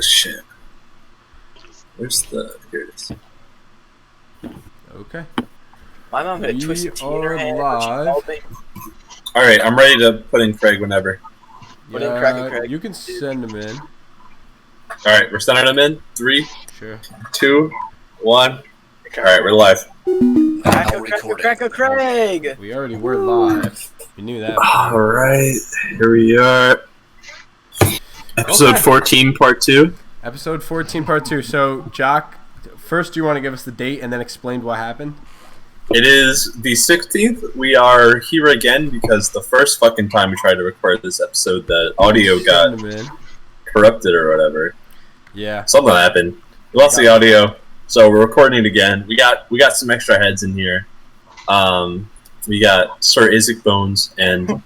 Shit. Where's the... Here it is. Okay. My mom had a twisted tea in her are hand when she live. called me. Alright, I'm ready to put in Craig whenever. Put in Craig. You can send them in. Alright, we're sending them in. 3, Sure. 2, 1. Alright, we're live. Craig! We already were live. We knew that. Alright, here we are. Episode Okay. 14, part 2. Episode 14, part 2. So, Jock, first do you want to give us the date and then explain what happened? It is the 16th. We are here again because the first fucking time we tried to record this episode, the audio got Send 'em in. corrupted or whatever. Yeah. Something happened. We lost the audio, so we're recording it again. We got some extra heads in here. We got Sir Isaac Bones and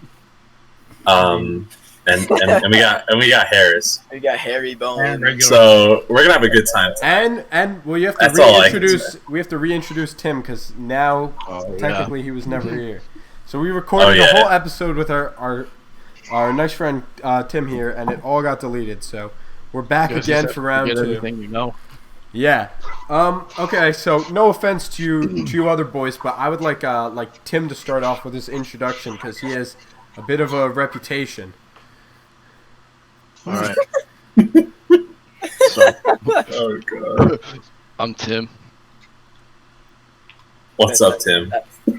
we got Harris. We got Harry Bones. So we're gonna have a good time. And well, you have to That's all I can reintroduce. say. We have to reintroduce Tim because now Oh, technically he was never here. So we recorded Oh, yeah. the whole episode with our nice friend Tim here, and it all got deleted. So we're back again for round Get 2. everything you know. Yeah. Okay. So no offense to you other boys, but I would like Tim to start off with his introduction because he has a bit of a reputation. All right. So Oh god. I'm Tim. What's up, Tim?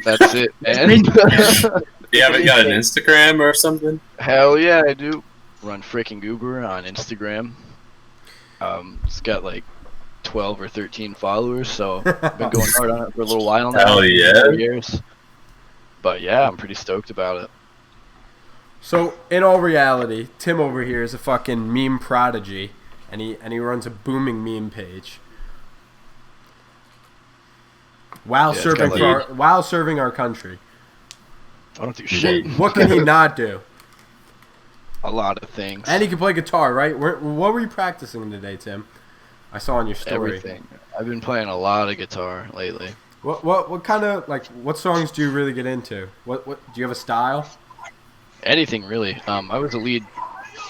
That's it, man. You haven't got an Instagram or something? Hell yeah, I do. Run freaking Goober on Instagram. It's got like 12 or 13 followers, so I've been going hard on it for a little while now. Hell yeah. 4 years. But yeah, I'm pretty stoked about it. So in all reality, Tim over here is a fucking meme prodigy, and he runs a booming meme page. While Yeah, it's serving got, while serving our country. I don't do shit. What can he not do? A lot of things. And he can play guitar, right? What were you practicing today, Tim? I saw on your story. Everything. I've been playing a lot of guitar lately. What kind of what songs do you really get into? What do you have a style? Anything really. I was a lead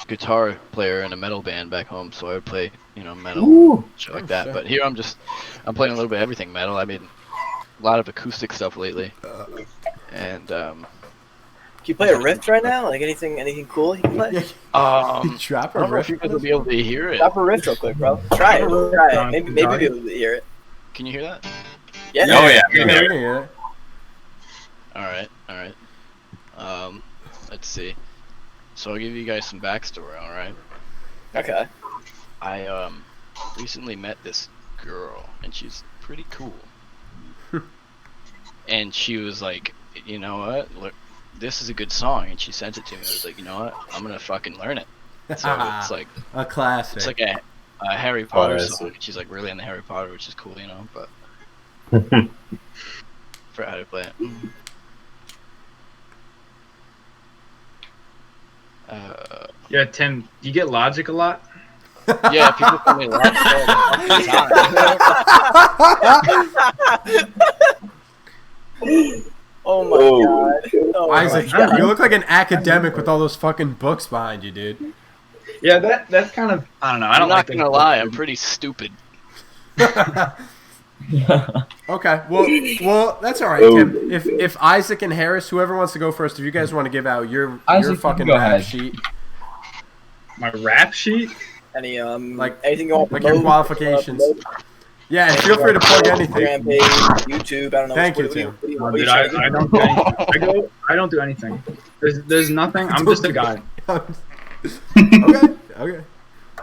guitar player in a metal band back home, so I would play, metal, shit like that. shit. But here I'm playing a little bit of everything metal. I made a lot of acoustic stuff lately, and Can you play a riff right now? Like anything cool you can play? Drop I a don't know if riff. you guys will be able to hear it. Drop a riff real quick, bro. Try it. Maybe we'll be able to hear it. Can you hear that? Yeah. Oh yeah. Yeah, I can hear it. All right. Let's see. So I'll give you guys some backstory. All right. Okay. I recently met this girl, and she's pretty cool. And she was like, you know what? Look, this is a good song, and she sent it to me. I was like, you know what? I'm gonna fucking learn it. So it's like A classic. it's like a Harry Potter I song. see. She's like really into Harry Potter, which is cool, but for how to play it. Yeah, Tim, do you get Logic a lot? Yeah, people call me Logic all the time. Oh my god. Oh Isaac, my god. you look like an academic with all those fucking books behind you, dude. Yeah, that's kind of, I don't know. I I'm don't not like gonna lie, I'm pretty stupid. Okay, well, that's all right, Tim. If Isaac and Harris, whoever wants to go first, if you guys want to give out your Isaac, fucking go rap ahead. sheet, My rap sheet? Any Like- anything you want? like your qualifications. Yeah, and feel free to plug anything. Instagram page, YouTube. I don't know. Thank you, what Tim. you- Oh, what you dude, trying to I do? don't do anything. I don't do anything. There's nothing. I'm just a guy. Okay.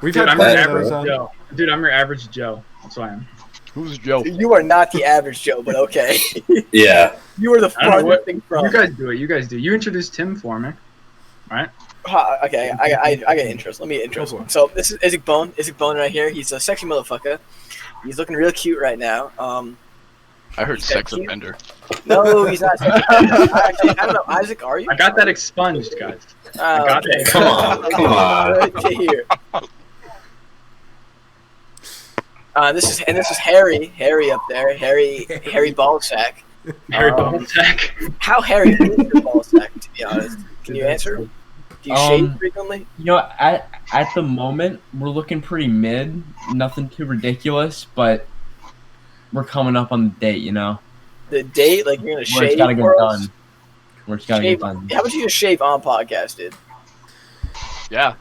We've Dude, had I'm your plenty of average those on. Joe. Dude, I'm your average Joe. That's who I am. Who's Joe? You are not the average Joe, but okay. Yeah. You are the I don't know farthest what- thing from. You guys do it. You guys do. You introduced Tim for me, right? Okay, I get interest. Let me interest. Go for it. So this is Isaac Bone. Isaac Bone right here. He's a sexy motherfucker. He's looking real cute right now. I heard He's sex cute. offender. No, he's not. Actually, I don't know. Isaac, are you? I got that expunged, guys. Oh, got okay. that. Come on. Right here. This is Harry. Harry up there. Harry Ballsack. Harry Ballsack. How hairy is your ballsack? To be honest, can you answer? Do Do you shave frequently? You know, at the moment, we're looking pretty mid. Nothing too ridiculous, but we're coming up on the date, you know? The date, like you're gonna Where shave it's gotta get for us? done. Where it's gotta get Shave. done. How about you just shave on podcast, dude? Yeah.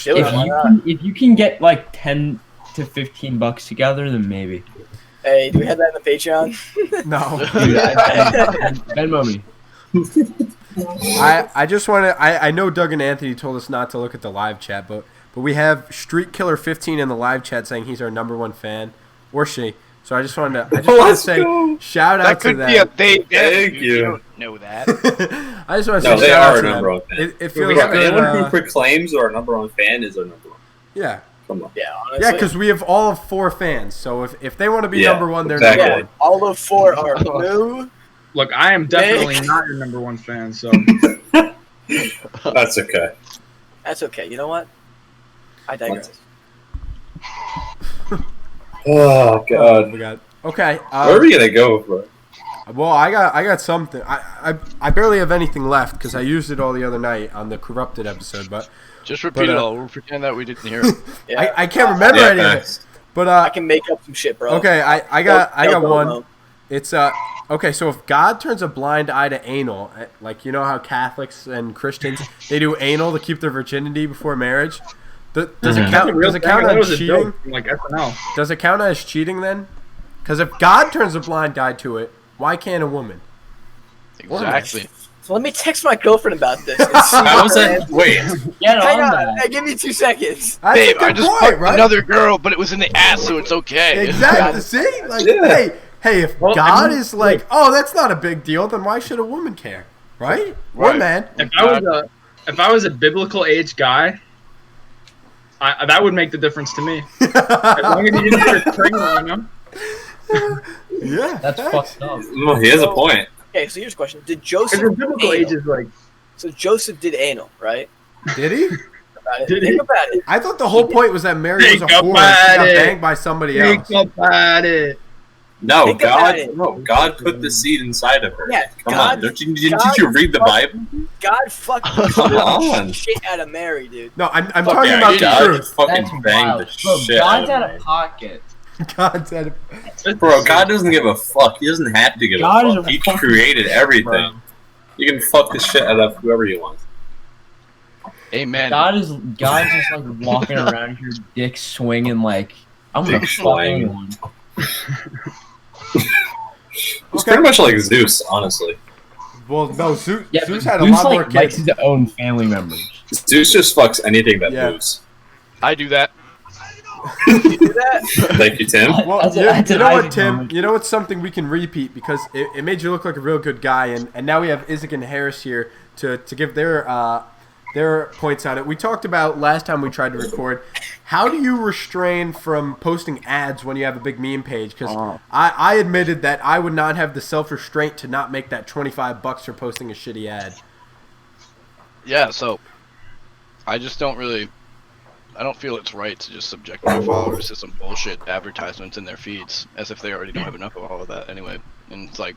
Do it, why not? If you can get like 10 to $15 together, then maybe. Hey, do we have that in the Patreon? No. Dude, Venmo me. I just want to. I know Doug and Anthony told us not to look at the live chat, but we have Street Killer 15 in the live chat saying he's our #1 fan, or she. So I just wanted to say shout out That to could them. be a date. Thank You you. don't know that. I just want to No, say they shout are out our to them. #1 fan. It If feels we have good. anyone who proclaims our #1 fan is our #1. Yeah, Come on. Yeah, honestly. yeah, because we have all of 4 fans. So if they want to be Yeah, #1, they're exactly. Yeah, #1. all of 4 are new. Look, I am definitely not your #1 fan, so That's okay. That's okay. You know what? I digress. Oh god. We got okay. Where are we gonna go for? Well, I got something. I barely have anything left because I used it all the other night on the Corrupted episode, but Just repeat But, it all. We'll pretend that we didn't hear it. Yeah. I can't remember any of it. But I can make up some shit, bro. okay, I got Go, one. go. It's okay. So if God turns a blind eye to anal, like you know how Catholics and Christians they do anal to keep their virginity before marriage, does it that's count? a real Does it thing. count That was as a cheating? joke from like SNL. Does it count as cheating then? Because if God turns a blind eye to it, why can't a woman? Exactly. So let me text my girlfriend about this. and see How was what that? her Wait. Get Hang on on, that. hey, give me 2 seconds. That's Babe, a good I just point, fucked right? another girl, but it was in the ass, so it's okay. Exactly. See, like, Yeah. hey, if Well, God I mean, is like, oh, that's not a big deal, then why should a woman care, right? Or Right. man. If I was a biblical age guy, that would make the difference to me. As long as you didn't get her pregnant, you know. Yeah, That's thanks. fucked up. Well, he has a point. Okay, so here's a question: Did Because Joseph the biblical age anal? is like, So Joseph did anal, right? Did he? About it. Did Think he? about it. I thought the whole point was that Mary was a Think whore and she about got it. banged by somebody else. think about it. No, Think God. about it. No, God put the seed inside of her. Yeah, Come God- on. Didn't you God- read the Bible? God fucked Come on. shit out of Mary, dude. No, I'm Fuck talking yeah, about the God truth. fucking That's banged wild. the Bro, shit God's out out of of me. pocket. God said, Bro, God doesn't give a fuck. He doesn't have to give God is a fuck. a He fucking created everything. bro. You can fuck the shit out of whoever you want. Amen. God's just like walking around here, dick swinging like I'm gonna Dick fuck swing. anyone. It's pretty much like Zeus, honestly. well, no, Zeus, Yeah, Zeus but had a Zeus, lot like, more likes kids. his own family members. Zeus just fucks anything that Yeah. moves. I do that. You do that? Thank you, Tim. Well, That's you an know what, Isaac Tim? moment. You know what's something we can repeat because it made you look like a real good guy, and now we have Isaac and Harris here to give their points on it. We talked about last time we tried to record. How do you restrain from posting ads when you have a big meme page? Because I admitted that I would not have the self-restraint to not make that $25 for posting a shitty ad. Yeah, so I just don't really. I don't feel it's right to just subject my followers to some bullshit advertisements in their feeds, as if they already don't have enough of all of that anyway. And it's like,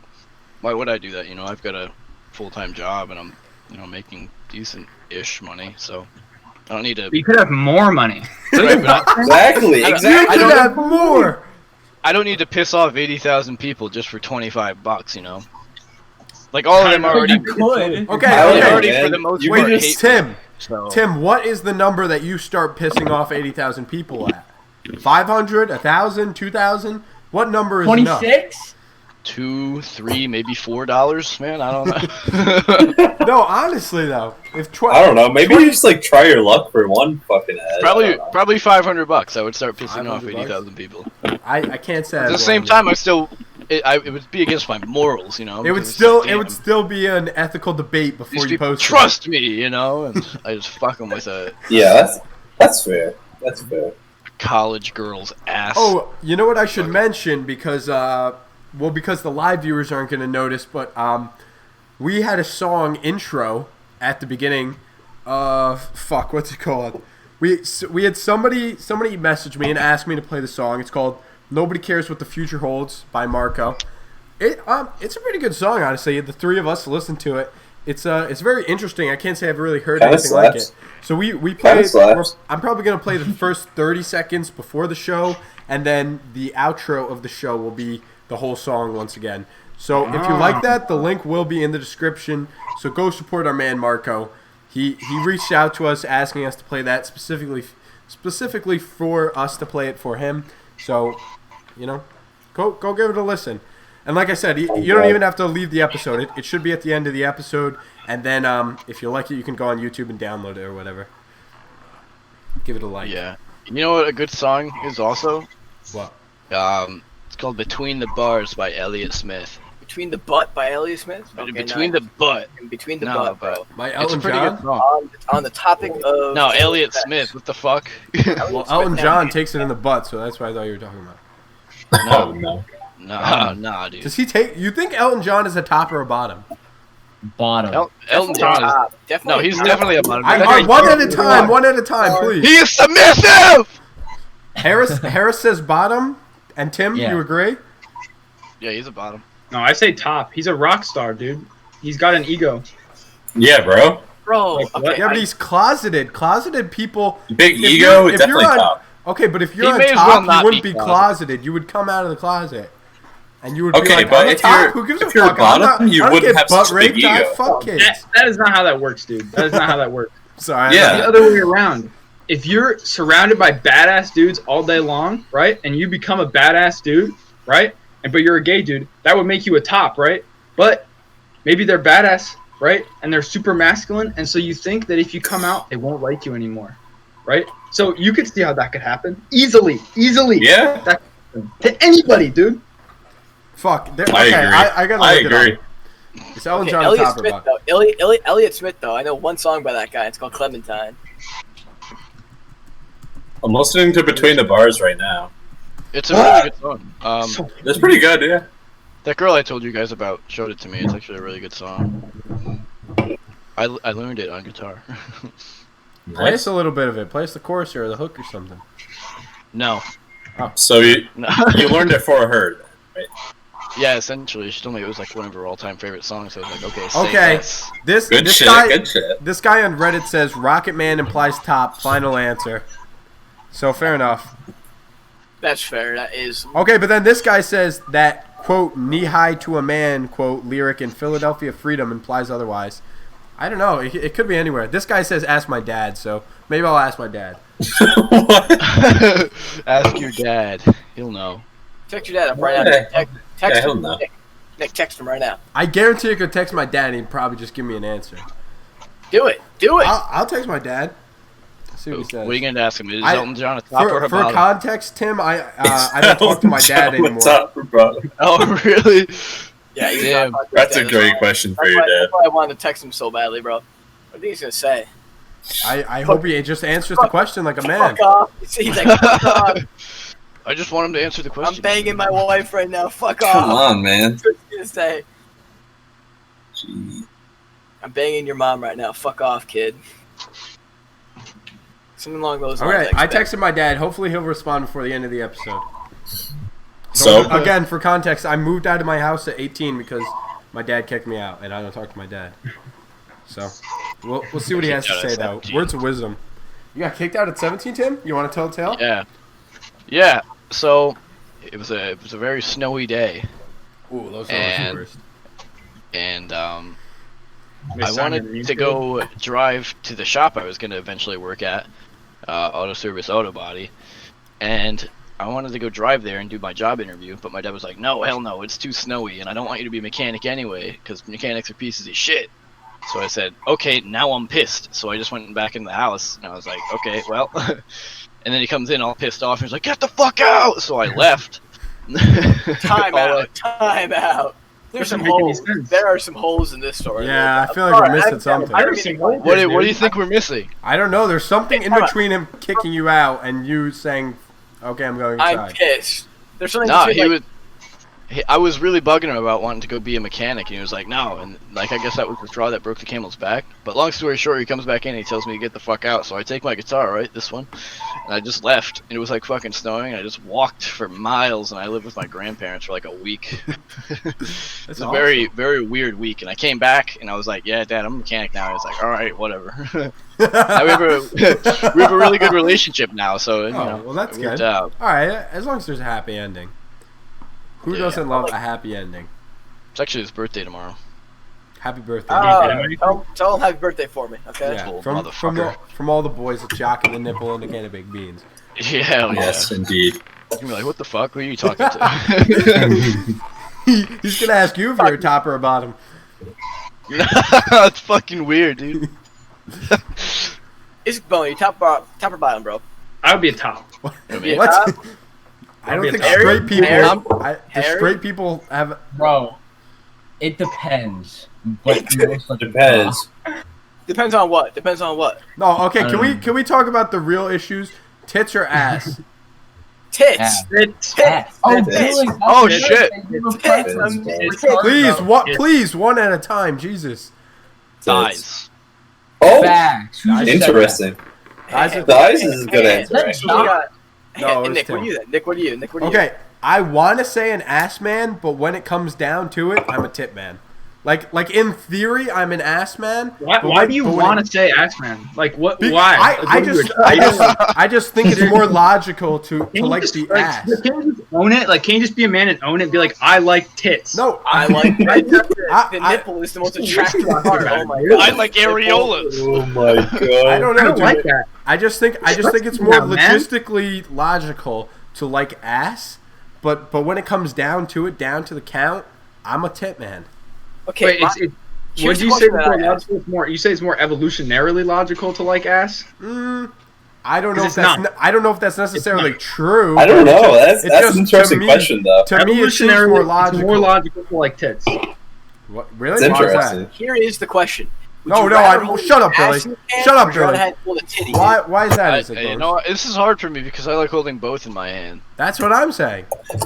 why would I do that? You know, I've got a full-time job and I'm, making decent-ish money, so I don't need to. You could have more money. Right, but Exactly, You exactly. could have more. I don't need to piss off 80,000 people just for $25. You know, like all of them already. You could. Okay, I don't They know, okay. already man. for the most You part can Wait, hate Tim. me, so. Tim, what is the number that you start pissing off 80,000 people at? 500, 1,000, 2,000? What number is enough? 26? $2, $3, maybe $4, man. I don't know. No, honestly though, if I don't know. Maybe you just like try your luck for one fucking ad. I don't know. probably $500. I would start pissing off $500? 80,000 people. I can't say. At I'd the same want time, it would be against my morals, you know. it would because it's still like, it would damn, still be an ethical debate these before you people post. trust me, you know, and I just fuck them with a Yeah, that's fair. That's fair. college girl's ass. Oh, you know what I should mention because because the live viewers aren't going to notice, but we had a song intro at the beginning. What's it called? We had somebody message me and ask me to play the song. It's called "Nobody Cares What the Future Holds" by Marco. It's a pretty good song, honestly. The three of us listened to it, it's very interesting. I can't say I've really heard Kinda anything like slaps. it. So we Kinda played. slaps. I'm probably gonna play the first 30 seconds before the show, and then the outro of the show will be the whole song once again. So if you like that, the link will be in the description. So go support our man Marco. He reached out to us asking us to play that specifically for us to play it for him. So, go give it a listen. And like I said, you don't even have to leave the episode. It should be at the end of the episode. And then if you like it, you can go on YouTube and download it or whatever. Give it a like. Yeah. You know what a good song is also? What? It's called Between the Bars by Elliott Smith. Between the Butt by Elliott Smith. Okay, Between the Butt. Between the No, Butt, but- bro. By It's a Elton pretty John? good song. On the topic of No, Elliott Smith. What the fuck? Well, Elton John takes it in the butt, so that's what I thought you were talking about. Oh no. Nah, dude. Does he take? You think Elton John is a top or a bottom? Bottom. Elton John is... Definitely. No, he's definitely a bottom. One at a time. One at a time, please. He is submissive! Harris says bottom, and Tim, Yeah. you agree? Yeah, he's a bottom. No, I say top. He's a rock star, dude. He's got an ego. Yeah, bro. Bro, Like, what? okay. Yeah, but he's closeted. Closeted people. Big if ego, you're- if definitely you're on- top. Okay, but if He you're on may as top, well you not wouldn't be be closeted. You would come out of the closet, and you would be Okay, like, but "I'm a if top. you're- Who gives a if you're a fuck? I'm not- bottom, you I don't wouldn't get have butt such a big raped. I ego. fuck kids." That is not how that works, dude. That is not how that works. Sorry. Yeah. The other way around. If you're surrounded by badass dudes all day long, right, and you become a badass dude, right, but you're a gay dude, that would make you a top, right? But maybe they're badass, right, and they're super masculine, and so you think that if you come out, they won't like you anymore, right? So you could see how that could happen easily. Yeah, That could happen to anybody, dude. Fuck. I Okay, agree. I gotta I look it agree. up. Is Elton Okay, John a Elliott top or Smith bottom? though. Elliott Smith though. I know one song by that guy. It's called Clementine. I'm listening to Between the Bars right now. It's a really good song. It's pretty good, yeah. That girl I told you guys about showed it to me. It's actually a really good song. I learned it on guitar. Play us a little bit of it. Play us the chorus or the hook or something. No. So you No. learned it for her. Yeah, essentially. She told me it was like one of her all-time favorite songs. So I was like, okay, say Okay. this. Good this shit. guy, Good shit. This guy on Reddit says Rocket Man implies top. Final answer. So fair enough. That's fair. That is. Okay, but then this guy says that quote knee high to a man quote lyric in Philadelphia Freedom implies otherwise. I don't know. It could be anywhere. This guy says ask my dad, so maybe I'll ask my dad. What? Ask your dad. He'll know. Text your dad up right now. Yeah. Text Yeah, he'll him. know. Nick, text him right now. I guarantee I could text my dad and he'd probably just give me an answer. Do it. Do it. I'll text my dad. See what he says. What are you going to ask him? Is I- Elton John a top or a For bottom? context, Tim, I don't talk to my dad anymore. Top or bottom? Oh, really? Yeah, he's Damn. not- That's a great question for That's your why, dad. that's why I wanted to text him so badly, bro. What do you think he's gonna say? I hope he just answers the question like a man. Fuck off. He's like, fuck off. I just want him to answer the question. I'm banging my wife right now. Fuck off. Come on, man. That's what he's gonna say. Gee. I'm banging your mom right now. Fuck off, kid. Something along those lines. Okay, I expect. texted my dad. Hopefully he'll respond before the end of the episode. So Again, for context, I moved out of my house at 18 because my dad kicked me out, and I don't talk to my dad. So, we'll see what he has to Kicked out say, at though. 17. Words of wisdom. You got kicked out at 17, Tim? You want to tell a tale? Yeah. So it was a very snowy day, Ooh, those are And- the worst. and They I sounded wanted mean to go drive to the shop I was going to eventually work at, Auto Service Auto Body, and I wanted to go drive there and do my job interview, but my dad was like, no, hell no, it's too snowy, and I don't want you to be a mechanic anyway, because mechanics are pieces of shit. So I said, okay, now I'm pissed. So I just went back in the house, and I was like, okay, well. And then he comes in all pissed off, and he's like, get the fuck out! So I left. Time All out. Time out. There's some Doesn't make any holes. sense. There are some holes in this story. Yeah, I feel like All we're right, missing I'm- something. I I don't don't mean see to- What do you think we're missing? I don't know. There's something in Come on. between him kicking you out and you saying, okay, I'm going inside. I'm pissed. There's something Nah, between, he like, I was really bugging him about wanting to go be a mechanic, and he was like, no. And like, I guess that was the straw that broke the camel's back. But long story short, he comes back in and he tells me to get the fuck out. So I take my guitar, right, this one, and I just left. And it was like fucking snowing. And I just walked for miles, and I lived with my grandparents for like a week. It's a very, very weird week. And I came back, and I was like, yeah, Dad, I'm a mechanic now. And he's like, all right, whatever. Now we have a really good relationship now. So you know, well, that's it worked good. out. All right, as long as there's a happy ending. Who Yeah. doesn't love a happy ending? It's actually his birthday tomorrow. Happy birthday. Tell him happy birthday for me, okay? yeah, old from all the boys at Jock and the Nipple and the Can of Big Beans. Yeah, hell yeah. Yes, indeed. You're gonna be like, what the fuck? Who are you talking to? He's gonna ask you if you're a top or a bottom. That's fucking weird, dude. Is Bone, you top or bottom, bro? I would be a top. Yeah. What? I don't think Harry? straight people. Harry? The straight people have. Bro, it depends. But most of the Depends. Depends on what? Depends on what? No, okay. Can we talk about the real issues? Tits or ass? Tits. Ass. It's Tits. Oh, Tits. really? Oh, That's shit. good. You were Tits. preference. Please, one at a time. Jesus. Thighs. Oh, Facts. Who just said interesting. Eyes are- Thighs is a good answer. That's actually. not- No, Nick, it's what are Tim. you then? Nick, what are you? Nick, what are you? Okay, I want to say an ass man, but when it comes down to it, I'm a tit man. Like in theory, I'm an ass man. Why do you want to say ass man? Like what? Why? I just think it's more logical to like the ass. Can you just own it? Like, can you just be a man and own it and be like, I like tits? No, I like the I- nipple is the most attractive part. Oh my god. I like areolas. Oh my god. I don't I know, don't dude. like that. I just think it's more Yeah, man. logistically logical to like ass, but when it comes down to it, down to the count, I'm a tit man. Okay, Wait, what here's do the you say? question that I asked. It's more. You say it's more evolutionarily logical to like ass. I don't know if 'Cause it's that's not. I don't know if that's necessarily true. I don't but know. it's That's just- an interesting to me- question, though. To me, it seems Evolutionarily, more it's logical. more logical to like tits. What, really? It's Why is that? interesting. Here is the question. Would No, you no, rather I- hold shut up, your Billy. ass in your hand, Shut up, or would you rather Billy. hold a titty? Why is that? Isaac You Bones? know what? This is hard for me because I like holding both in my hand. That's what I'm saying.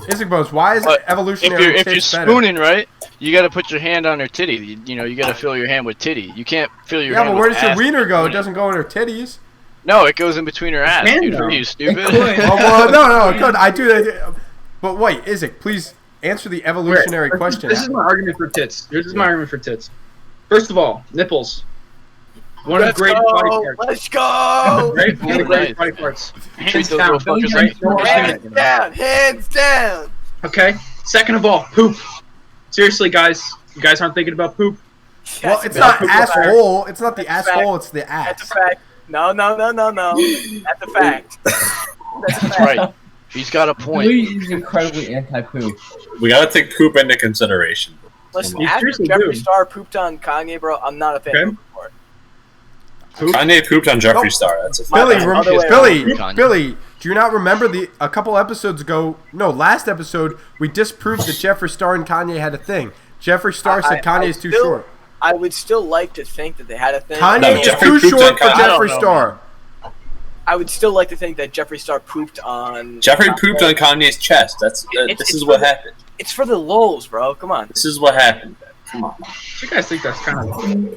Isaac Bones, why is But evolutionary if you're tits better? spooning right, you got to put your hand on her titty. You know, you got to fill your hand with titty. You can't fill your Yeah, hand but where with does your ass. wiener go? It doesn't go in her titties. No, it goes in between her ass, can, dude. though. Are you stupid? It could. Oh, well, no, it could. I do that. But wait, Isaac, please answer the evolutionary question. This is my argument for tits. This is my argument for tits. First of all, nipples. One of the greatest body parts. Let's go! Right? One of the Right. greatest body parts. Treat Hands those down. little fuckers Right? like Hands down! Hands down! Okay. Second of all, poop. Seriously, guys. You guys aren't thinking about poop? Well, it's not asshole. It's not the That's a asshole. It's the That's a ass. fact. No. That's a fact. That's a fact. Right. He's got a point. Louis is incredibly anti-poop. We gotta take poop into consideration. Listen, You after seriously Jeffree do. Star pooped on Kanye, bro, I'm not a fan Okay. of him anymore. Kanye pooped on Jeffree Nope. Star. That's a fact. Billy, Other way Billy, around. Billy, do you not remember a couple episodes ago? No, last episode we disproved that Jeffree Star and Kanye had a thing. Jeffree Star said Kanye is too still- short. I would still like to think that they had a thing. Kanye No, is Jeffree too pooped on short for Kanye. I don't Jeffree know, Star. I would still like to think that Jeffree Star pooped on. Jeffree pooped on Kanye's chest. That's this is what happened. It's for the lols, bro. Come on. This is what happened. Come on. You guys think that's kind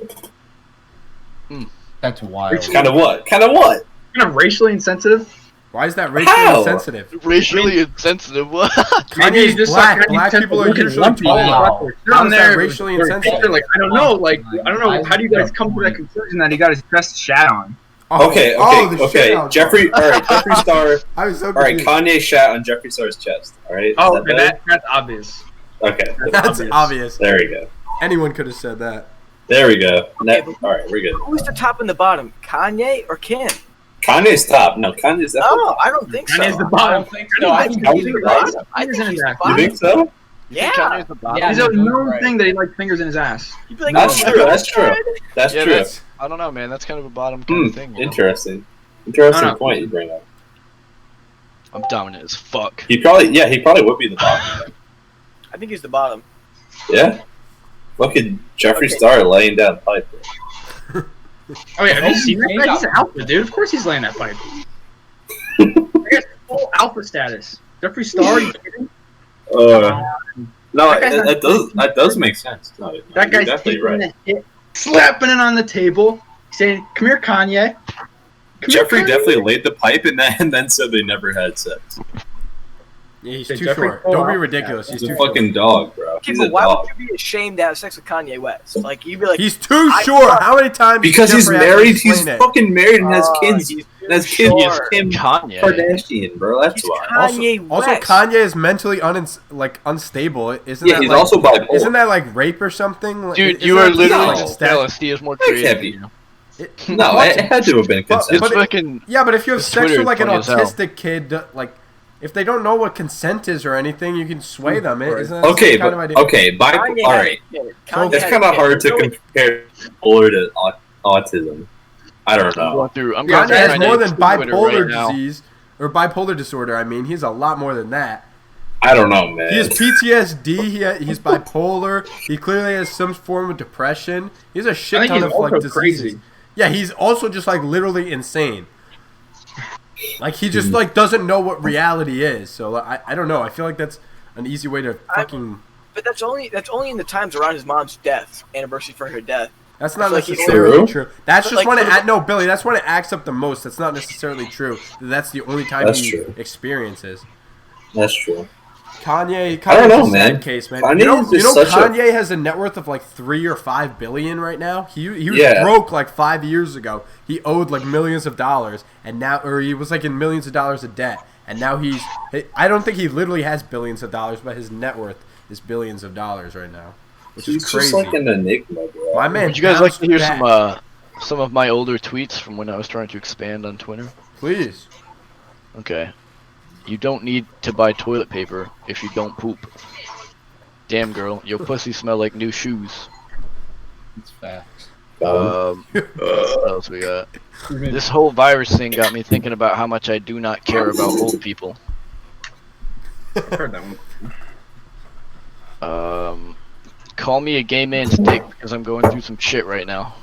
That's wild. Kind of what? Kind of what? of racially insensitive? Why is that racially How? insensitive? Racially insensitive. What? Maybe Kanye's you just black. like Black people are usually one tall. Wow. You're How on is that there. racially you're insensitive? Like I don't know. Like I don't know. How do you guys come to that conclusion that he got his chest shat on? Okay, the shit okay. out. Jeffree, all right. Jeffree Star. I was so All right, confused. Kanye shat on Jeffree Star's chest. All right. Is Oh, that okay, better? that's obvious. Okay. That's obvious. There we go. Anyone could have said that. There we go. Okay, All right, we're good. Who's the top and the bottom? Kanye or Kim? Kanye's top. No, Kanye's definitely. No, I don't think so. Kanye's the I bottom. don't think so. I think Kanye's he's the the bottom. bottom. I think he's the You bottom. think so? Yeah. Kanye's the bottom. Yeah, He's a he's known right. thing that he likes fingers in his ass. You'd be like, That's oh, true. That's true. That's Yeah, true. that's- I don't know, man. That's kind of a bottom kind of thing. You know? Interesting. Interesting No, no. point you bring up. I'm dominant as fuck. He probably would be the bottom. I think he's the bottom. Yeah. Look at Jeffree Okay. Star laying down pipe. Oh yeah, have you seen that He guy? got- He's an alpha, dude. Of course he's laying that pipe. He has full alpha status. Jeffree Star, you kidding? No, That guy's not- that does make sense. No, That you're guy's definitely taking right. the hit, slapping it on the table, saying, "Come here, Kanye." Come here, Jeffrey Kanye." definitely laid the pipe and then said they never had sex. Yeah, he's Hey, too Jeffrey short. Cole, Don't be yeah. ridiculous. He's He's a too fucking short. dog, bro. Okay, He's but a why dog. would you be ashamed to have sex with Kanye West? Like you'd be like, He's too short. How many times? Because he's Jeffrey has to married. He's explain it? fucking married and has kids. he's And has too kids. short. Kim Kanye. Kardashian, bro. That's He's why. Kanye Also, West. Kanye is mentally unstable. Isn't Yeah, that he's like, also bipolar. Isn't that like rape or something? Like, Dude, isn't you are that literally like a No. stat- jealous. He is more That can't creative. be. than you. No, it had to have been But- consent. It's but- fucking. Yeah, but if you have His sex Twitter with like an is funny as hell. autistic kid, like if they don't know what consent is or anything, you can sway them. Right. Isn't that the Okay, same kind but of idea? okay, Kanye all had a right. kid. So Kanye It's had a kind of kid. hard to No, compare bipolar to autism. I don't I'm know. going through. I'm Kanye going through has my more notes than on Twitter bipolar right now. disease or bipolar disorder. I mean, he's a lot more than that. I don't know, man. He has PTSD. He's bipolar. He clearly has some form of depression. He has a I shit think ton he's of like also diseases. crazy. Yeah, he's also just like literally insane. Like he just like doesn't know what reality is. So I don't know. I feel like that's an easy way to fucking. But that's only in the times around his mom's death, anniversary for her death. That's not Like, he's necessarily true. true. That's But, just like, when for the- no, Billy. That's when it acts up the most. That's not necessarily true. That's the only time That's he true. experiences. That's true. Kanye, I don't know, Kanye's a sad man. case, man. Kanye you know, is just such a- Kanye has a net worth of like 3 or 5 billion right now. He was Yeah. broke like 5 years ago. He owed like millions of dollars, and now, or he was like in millions of dollars of debt, and now he's. I don't think he literally has billions of dollars, but his net worth is billions of dollars right now, which He's is crazy. just like an enigma, bro. My man, Would you guys like to hear bounced some of my older tweets from when I was trying to expand on Twitter? Please. Okay. You don't need to buy toilet paper if you don't poop. Damn girl, your pussy smell like new shoes. It's facts. What else we got? This whole virus thing got me thinking about how much I do not care about old people. I've heard that one. Call me a gay man's dick because I'm going through some shit right now.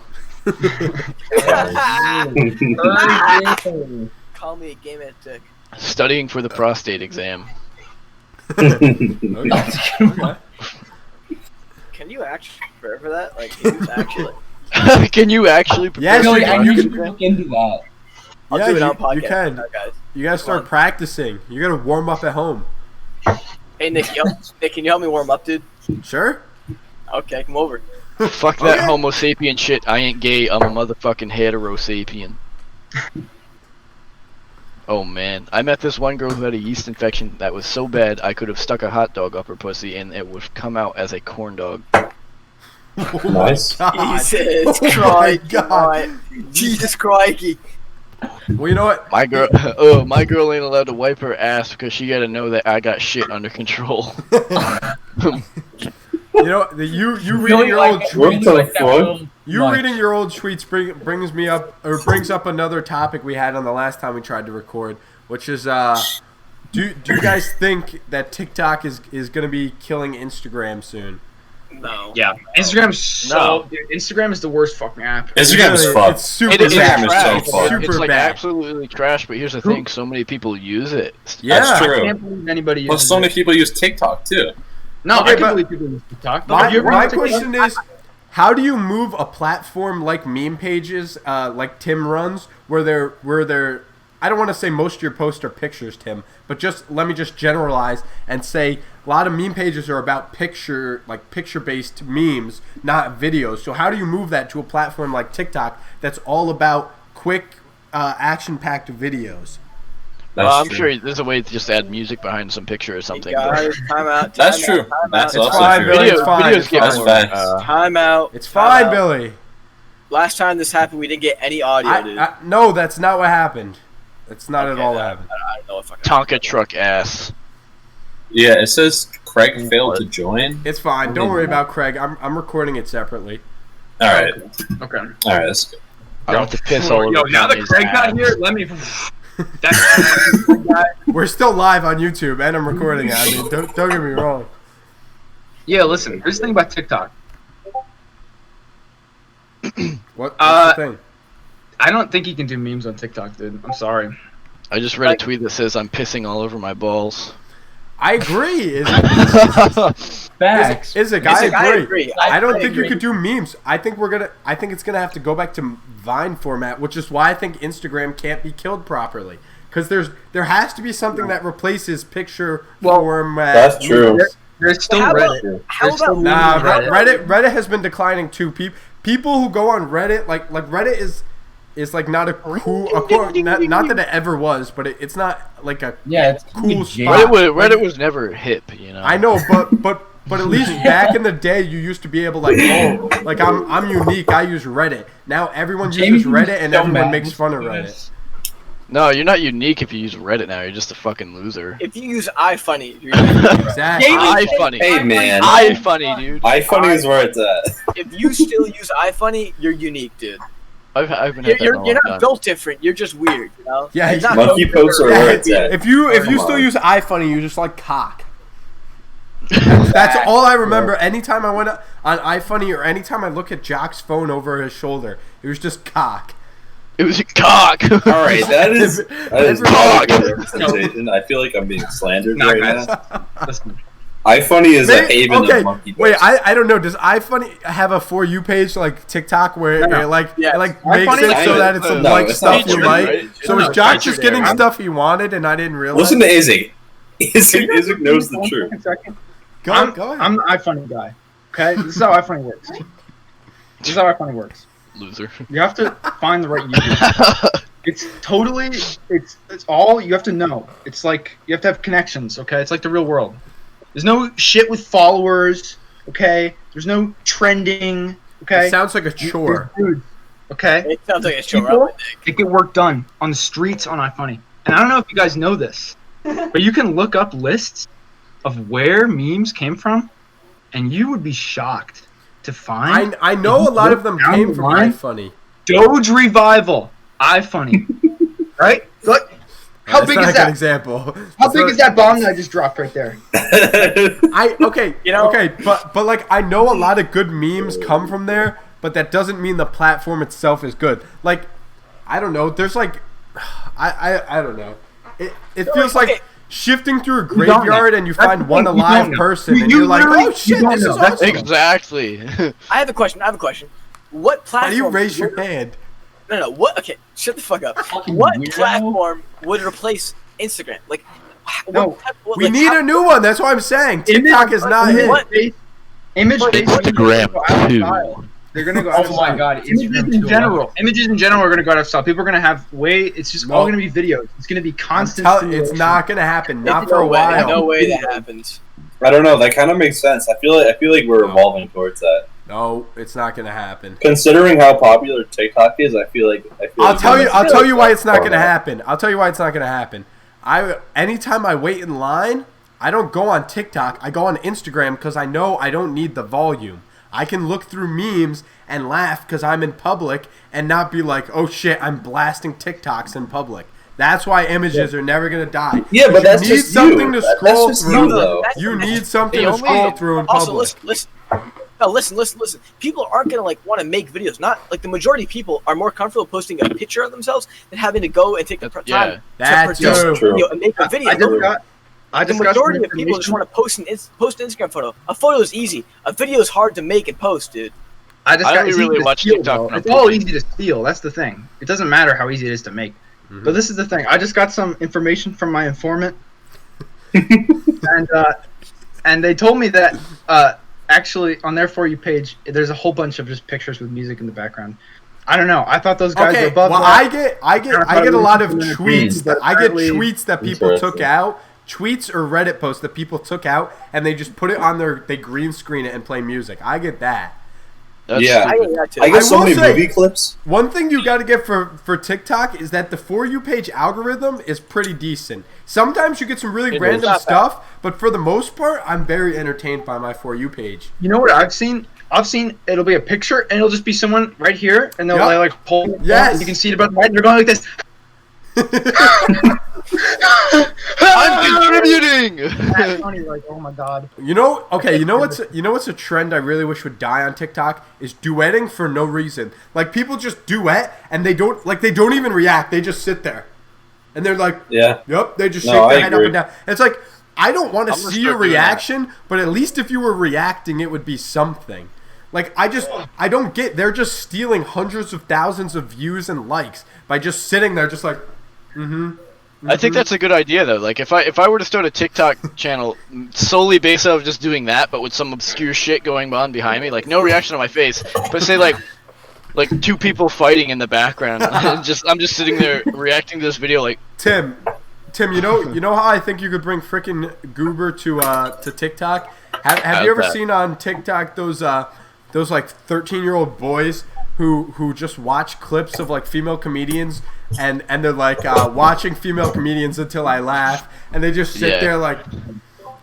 Call me a gay man dick. Studying for the prostate exam. Okay. Can you actually prepare for that? Like, can you actually? Can you actually Yes, prepare you for can. the You prostate can exam? Look into that. I'll Yeah, do it on you podcast. can. Alright, guys. You gotta start Come on. practicing. You gotta warm up at home. Hey Nick, Nick, can you help me warm up, dude? Sure. Okay, come over. Fuck that Okay. homo sapien shit. I ain't gay. I'm a motherfucking hetero sapien. Oh man, I met this one girl who had a yeast infection that was so bad I could have stuck a hot dog up her pussy and it would come out as a corn dog. Nice. God. Jesus Oh my Christ! God. Jesus Christ! Well, you know what? My girl, my girl ain't allowed to wipe her ass because she got to know that I got shit under control. You know, you reading your old What the fuck? you reading your old tweets brings me up or brings up another topic we had on the last time we tried to record, which is do you guys think that TikTok is going to be killing Instagram soon? No. Yeah, Instagram's so. No. Dude, Instagram is the worst fucking app. Instagram is Really, fucked. It's super It is Instagram bad. is so trash. It's fucked. super It's like bad. absolutely trash, but here's the thing: so many people use it. Yeah. That's I true. can't believe anybody Well, uses so many it. people use TikTok too. No, Okay, I can't but- believe people use TikTok. My Have you ever my used TikTok? question is, how do you move a platform like meme pages, like Tim runs, where they're I don't want to say most of your posts are pictures, Tim, but just let me just generalize and say a lot of meme pages are about picture-based memes, not videos. So how do you move that to a platform like TikTok that's all about quick, action-packed videos? That's I'm true. sure there's a way to just add music behind some picture or something. but- Guys, time out. That's time true. out, time That's out, It's also fine, true. Billy. Video, It's fine. videos It's get That's more, facts. Time out. It's time fine, out. Billy. Last time this happened, we didn't get any audio, dude. No, that's not what happened. That's not at all what happened. I don't know if I can. Tonka truck ass. Yeah, it says Craig failed to join. It's fine. Don't worry about Craig. I'm recording it separately. All right, Okay. all right, that's good. I don't have to piss all over Yo, now that Kanye's Craig got ass. here, let me. That's, We're still live on YouTube, and I'm recording it. I mean, don't get me wrong. yeah, listen. Here's the thing about TikTok. What's Uh, the thing? I don't think you can do memes on TikTok, dude. I'm sorry. I just read a tweet that says I'm pissing all over my balls. I agree. Facts. Isaac, Isaac, I I agree. agree. I don't I think you agree. could do memes. I think it's gonna have to go back to Vine format, which is why I think Instagram can't be killed properly. Because there has to be something that replaces picture format. That's true. memes. There's still How about- Reddit. How There's still about Nah, Reddit. Reddit has been declining too. People who go on Reddit, like Reddit is like not a cool, not that it ever was, but it's not like a Yeah, it's cool spot. spot. Reddit was never hip, you know. I know, but at least back in the day, you used to be able like, oh, like I'm unique. I use Reddit. Now everyone uses Reddit, and everyone makes fun of Reddit. No, you're not unique if you use Reddit now. You're just a fucking loser. if you use iFunny, you're Exactly. iFunny. Hey, man. iFunny, dude. iFunny is where it's at. if you still use iFunny, you're unique, dude. I've been at that You're, for a you're long not time. built different. You're just weird, you know. Yeah, It's not Monkey built posts are different. where it's at. If you Come still on. use iFunny, you just like cock. That's all I remember. Anytime I went on iFunny or anytime I look at Jock's phone over his shoulder, it was just cock. It was a cock. All right, that is not a good Fuck. representation. I feel like I'm being slandered Nah, right guys. now. Listen, iFunny is a haven okay, of monkey wait, posts. I don't know. Does iFunny have a For You page like TikTok where No, no. it like Yes. it like iFunny makes it is- so that it's No, like it's stuff not you featured, like? right? So No, is Jock featured just getting there. stuff he wanted and I didn't realize? Listen to Izzy. Izzy knows the truth. Go I'm ahead. the iFunny guy. Okay, this is how iFunny works. This is how iFunny works. Loser. You have to find the right user. It's totally, it's all you have to know. It's like you have to have connections. Okay, it's like the real world. There's no shit with followers. Okay, there's no trending. Okay, It sounds like a chore. Dude, okay, It sounds like a show. People- Right? they get work done on the streets on iFunny. And I don't know if you guys know this, but you can look up lists of where memes came from, and you would be shocked to find I know a lot of them Down came the from line? iFunny. Doge Revival, iFunny, right? Look, how That's big not is a good that? example. How big is that bomb that I just dropped right there? You know- but like I know a lot of good memes come from there, but that doesn't mean the platform itself is good. Like, I don't know. There's like, I don't know. It feels okay. like shifting through a don't know. graveyard and you That's find the one thing, you alive don't know. person, and You you're like, literally- oh you shit, don't this know. is That's awesome. Exactly. I have a question. What Why platform? do you raise your hand? No. What? Okay, shut the fuck up. Fucking What weirdo. platform would replace Instagram? Like, No, We need a new one. That's what I'm saying. TikTok is not it. What? Image-based Instagram too. They're gonna go out Oh of my style. god, Images Instagram in too. general. Images in general are gonna go out of style. People are gonna have it's just all No. gonna be videos. It's gonna be constant. It's stimulation. not gonna happen. Not There's for a no way- while. No way that happens. I don't know. That kind of makes sense. I feel like we're evolving towards that. No, it's not gonna happen. Considering how popular TikTok is, I feel like I'll tell you why it's not gonna format. happen. I'll tell you why it's not gonna happen. Anytime I wait in line, I don't go on TikTok. I go on Instagram because I know I don't need the volume. I can look through memes and laugh because I'm in public and not be like, oh shit, I'm blasting TikToks in public. That's why images are never gonna die. Yeah, but that's you need just something you. to That's scroll just through. you, though. You need something The to only- scroll through in Also, public. listen. No, listen. People aren't gonna like want to make videos. Not like the majority of people are more comfortable posting a picture of themselves than having to go and take the Yeah. time to That's produce a true. video and make a video. I The just got majority some of people just information. want to post an Instagram photo. A photo is easy. A video is hard to make and post, dude. I just I got only it's really easy to watch steal, TikTok though. when It's I'm all pooping. easy to steal. That's the thing. It doesn't matter how easy it is to make. But this is the thing. I just got some information from my informant, and they told me that actually on their For You page, there's a whole bunch of just pictures with music in the background. I don't know. I thought those guys were Okay, above well, that. I get a lot of tweets. but I get apparently- tweets that people took Interesting. out, tweets or Reddit posts that people took out, and they just put it on they green screen it and play music. I get that. That's Yeah. I get that too. I I get so will many say- movie clips. One thing you got to get for TikTok is that the For You page algorithm is pretty decent. Sometimes you get some really It is random not bad. stuff, but for the most part, I'm very entertained by my For You page. You know what I've seen? I've seen it'll be a picture and it'll just be someone right here, and they'll Yep. like pull. it Yes. and you can see it about the right. And they're going like this. I'm contributing. That's funny. Like, oh my god. You know what's a trend I really wish would die on TikTok is duetting for no reason. Like people just duet and they don't even react. They just sit there, and they're like, Yeah. "Yep." They just No, shake I their head up agree. and down. And it's like I don't want to I'm gonna see a start doing reaction, but at least if you were reacting, it would be something. Like, I don't get, they're just stealing hundreds of thousands of views and likes by just sitting there just like, I think that's a good idea though. Like if I were to start a TikTok channel solely based off just doing that, but with some obscure shit going on behind me, like no reaction on my face, but say like two people fighting in the background, and I'm just sitting there reacting to this video like. Tim, you know how I think you could bring frickin' Goober to TikTok? Have you ever seen on TikTok those like 13-year-old boys who just watch clips of like female comedians and they're like watching female comedians until I laugh, and they just sit there like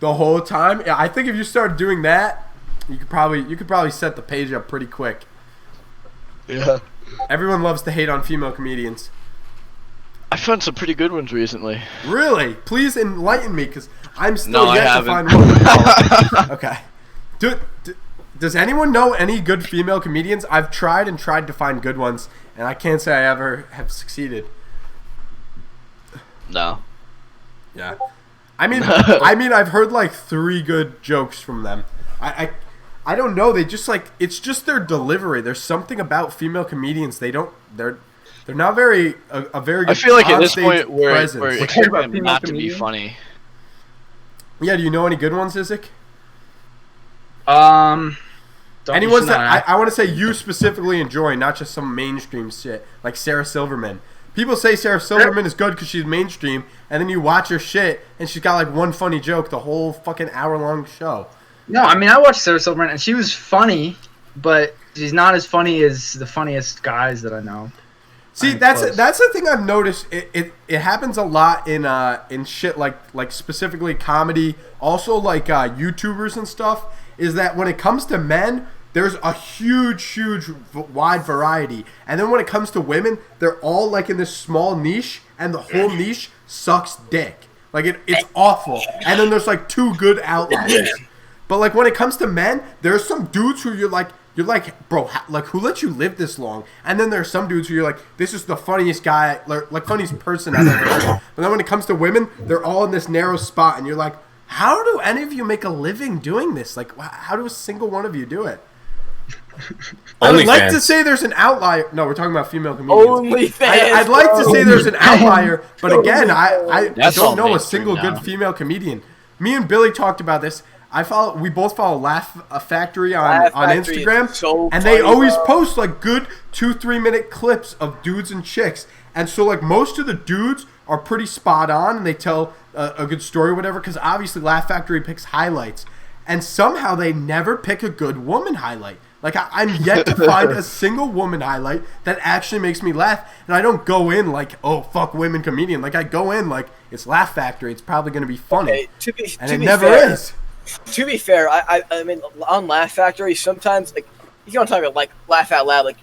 the whole time? Yeah, I think if you started doing that, you could probably set the page up pretty quick. Yeah. Everyone loves to hate on female comedians. I found some pretty good ones recently. Really? Please enlighten me, because I'm still No, yet I to find haven't. one. Okay. Does anyone know any good female comedians? I've tried to find good ones, and I can't say I ever have succeeded. No. Yeah. I mean, I've heard like 3 good jokes from them. I don't know. They just like, it's just their delivery. There's something about female comedians. They're not very a very good. I feel like at this onstage point we're presence. expecting about them female not to be comedians? funny. Yeah. Do you know any good ones, Isaac? Don't Anyone's know. that I want to say you specifically enjoy, not just some mainstream shit like Sarah Silverman. People say Sarah Silverman is good because she's mainstream, and then you watch her shit, and she's got like one funny joke the whole fucking hour-long show. No, I mean I watched Sarah Silverman and she was funny, but she's not as funny as the funniest guys that I know. See, that's the thing I've noticed. It happens a lot in shit like specifically comedy, also like YouTubers and stuff. Is that when it comes to men, there's a huge wide variety, and then when it comes to women, they're all like in this small niche, and the whole niche sucks dick. Like it's awful. And then there's like 2 good outliers. But like when it comes to men, there's some dudes who you're like, bro, like who let you live this long? And then there's some dudes who you're like, this is the funniest guy, like funniest person I've ever heard. But then when it comes to women, they're all in this narrow spot, and you're like, how do any of you make a living doing this? Like, how do a single one of you do it? I would like to say there's an outlier. No, we're talking about female comedians. OnlyFans. I'd like to say there's an outlier, but again, I That's all don't know a mainstream single now. good female comedian. Me and Billy talked about this. We both follow Laugh Factory on Laugh Factory Instagram, is so and they funny, always bro. post like good 2-3 minute clips of dudes and chicks. And so like most of the dudes are pretty spot on, and they tell a good story or whatever, because obviously Laugh Factory picks highlights, and somehow they never pick a good woman highlight. Like I'm yet to find a single woman highlight that actually makes me laugh, and I don't go in like, oh fuck women comedian. Like I go in like, it's Laugh Factory, it's probably gonna be funny, Okay, and to it be never fair, is. To be fair, I mean on Laugh Factory sometimes like if you want to talk about like laugh out loud, like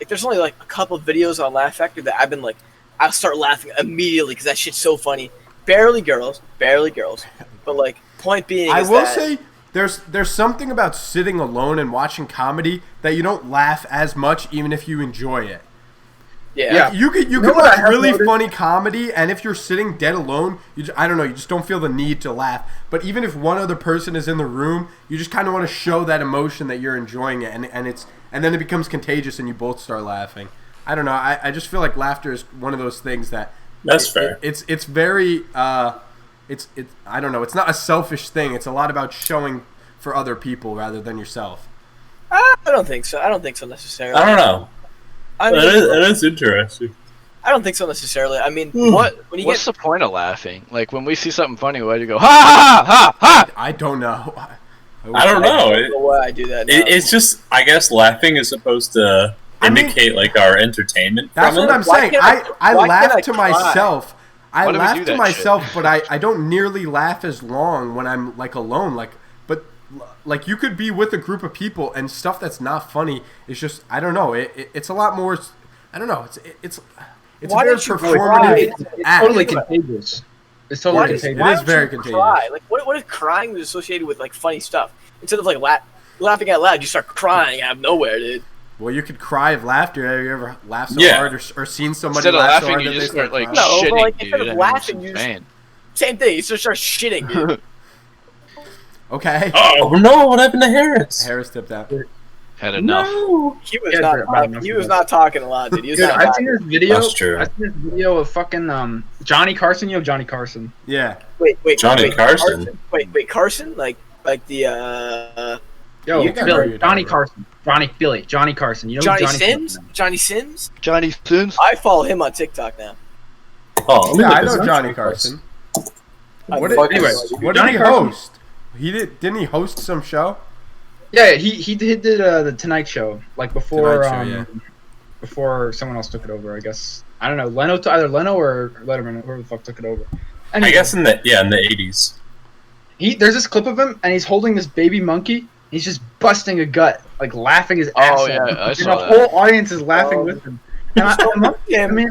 there's only like a couple of videos on Laugh Factory that I've been like I'll start laughing immediately because that shit's so funny. Barely girls, but like point being, I is will that, say there's something about sitting alone and watching comedy that you don't laugh as much even if you enjoy it. yeah. You could know what watch I have really noticed? funny comedy, and if you're sitting dead alone, I don't know, you just don't feel the need to laugh. But even if one other person is in the room, you just kind of want to show that emotion that you're enjoying it, and then it becomes contagious, and you both start laughing. I don't know. I just feel like laughter is one of those things that That's fair. It's very it's I don't know. It's not a selfish thing. It's a lot about showing for other people rather than yourself. I don't think so. I don't think so necessarily. I don't know. I mean, That is interesting. I don't think so necessarily. I mean, Hmm. when you What's get the point of laughing? Like when we see something funny, why do you go ha ha ha ha? I don't know. I don't know. the way I do that, now. It's just, I guess, laughing is supposed to I mean, indicate like our entertainment. That's from what it. I'm Why saying. can't I why laugh can't I to try? myself. I Why do we laugh do to that myself, but I don't nearly laugh as long when I'm like alone. Like you could be with a group of people and stuff that's not funny is just, I don't know. It's a lot more. I don't know. It's Why a very don't you performative cry? act. Totally contagious. It's Why totally does- contagious. why It is don't very you contagious. Cry? Like, what if crying was associated with like funny stuff instead of like laughing out loud? You start crying out of nowhere, dude. Well, you could cry of laughter. Have you ever laughed so Yeah. hard or seen somebody Instead of laugh so laughing, hard you that just they start like crying? No, but, shitting, like, dude. instead of and laughing, it's you just- insane. Same thing. You start shitting, dude. Okay. Oh no! What happened to Harris? Harris tipped out. Had enough. No. He was Yeah, not. Brett Talking, Brown he must was be not talking a lot, dude. He was Dude, not. I've seen this video. That's true. I've seen this video of fucking Johnny Carson. You know Johnny Carson. Yeah. Wait, Johnny Carson? Wait, Carson? Like the Yo, You got Billy, Johnny Johnny Carson. Johnny Carson. You know Johnny who Johnny Sims? Carson is? Johnny Sims? Johnny Sins. I follow him on TikTok now. Oh, let me Yeah, look I this know up. Johnny Carson. I What did, fucking anyway, love you. what did Johnny he Carson- host? Didn't he host some show? Yeah, he did the Tonight Show like before Tonight Show, before someone else took it over. I guess I don't know. Either Leno or Letterman, whoever the fuck took it over. I Anyway, guess in the 80s. there's this clip of him and he's holding this baby monkey. He's just busting a gut, like laughing his ass Oh, off. yeah, I and saw the that. whole audience is laughing Oh. with him. And I mean,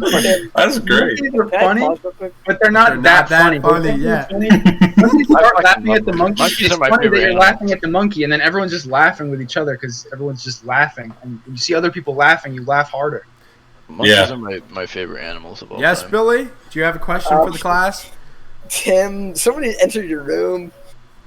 That's great. monkeys are Can I funny, pause real quick? but they're not They're that not that funny. funny, They're yeah. funny. Once you start fucking laughing love at the them. monkey, Monkeys it's are my funny that favorite you're animal. laughing at the monkey, and then everyone's just laughing with each other because everyone's just laughing. And when you see other people laughing, you laugh harder. Monkeys Yeah. are my favorite animals of all Yes, time. Billy? Do you have a question for the class? Tim, somebody entered your room.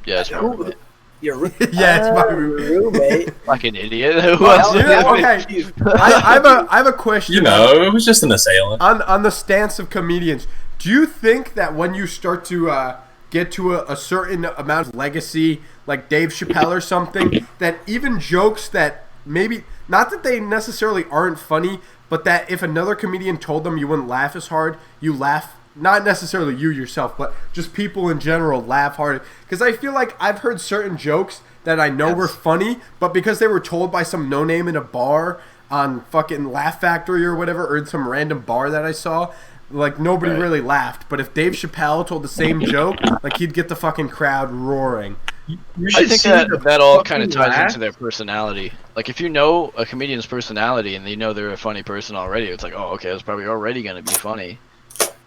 Yeah, it's my Who- roommate. Your room. Yeah, it's my roommate. Fucking idiot. Who Well, else? you know, okay. I have a question. You know, it was just an assailant. On the stance of comedians, do you think that when you start to get to a certain amount of legacy, like Dave Chappelle or something, that even jokes that maybe not that they necessarily aren't funny, but that if another comedian told them you wouldn't laugh as hard, you laugh? Not necessarily you yourself, but just people in general laugh hard. Because I feel like I've heard certain jokes that I know were funny, but because they were told by some no-name in a bar on fucking Laugh Factory or whatever, or in some random bar that I saw, like nobody Right. really laughed. But if Dave Chappelle told the same joke, like he'd get the fucking crowd roaring. You I think see that the all fucking kind of ties laugh. into their personality. Like, if you know a comedian's personality and you know they're a funny person already, it's like, oh, okay, it's probably already going to be funny.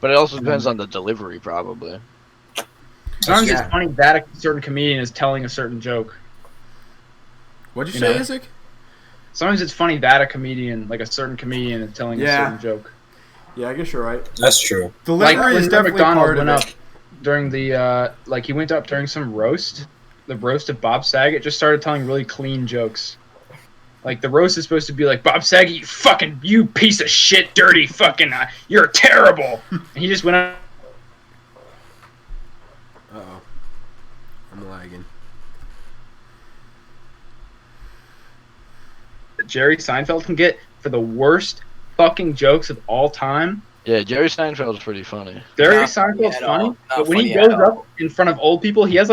But it also depends on the delivery, probably. Sometimes Yeah. it's funny that a certain comedian is telling a certain joke. What'd you You say, know? Isaac? Sometimes it's funny that a comedian, like a certain comedian, is telling a Yeah. certain joke. Yeah, I guess you're right. That's true. Delivery Like is when definitely McDonald part of went it. up during the like he went up during some roast, the roast of Bob Saget, just started telling really clean jokes. Like the roast is supposed to be like, Bob Saget, you piece of shit, dirty fucking, you're terrible. And he just went up. Uh-oh. I'm lagging. That Jerry Seinfeld can get for the worst fucking jokes of all time. Yeah, Jerry Seinfeld's pretty funny. Jerry Not Seinfeld's funny at funny, all. Not but when he funny at goes all. up in front of old people, he has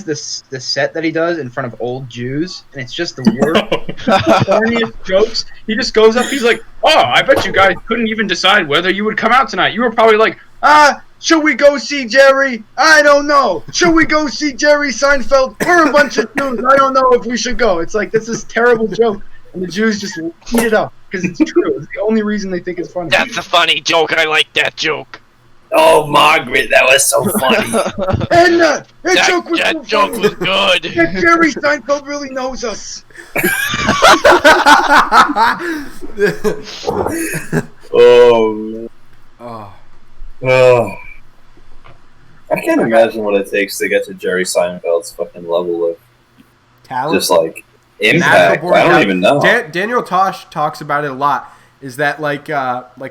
this set that he does in front of old Jews, and it's just the worst, funniest jokes. He just goes up, he's like, "Oh, I bet you guys couldn't even decide whether you would come out tonight. You were probably like, should we go see Jerry? I don't know. Should we go see Jerry Seinfeld? We're a bunch of Jews. I don't know if we should go." It's like, this is terrible joke, and the Jews just eat it up because it's true. It's the only reason they think it's funny. That's a funny joke. I like that joke. Oh, Margaret, that was so funny. And that joke was that so joke funny. was good. That Jerry Seinfeld really knows us. Oh, man. Oh. Oh. I can't imagine what it takes to get to Jerry Seinfeld's fucking level of Talent. just like impact. Natural born I don't talent. even know. Daniel Tosh talks about it a lot. Is that like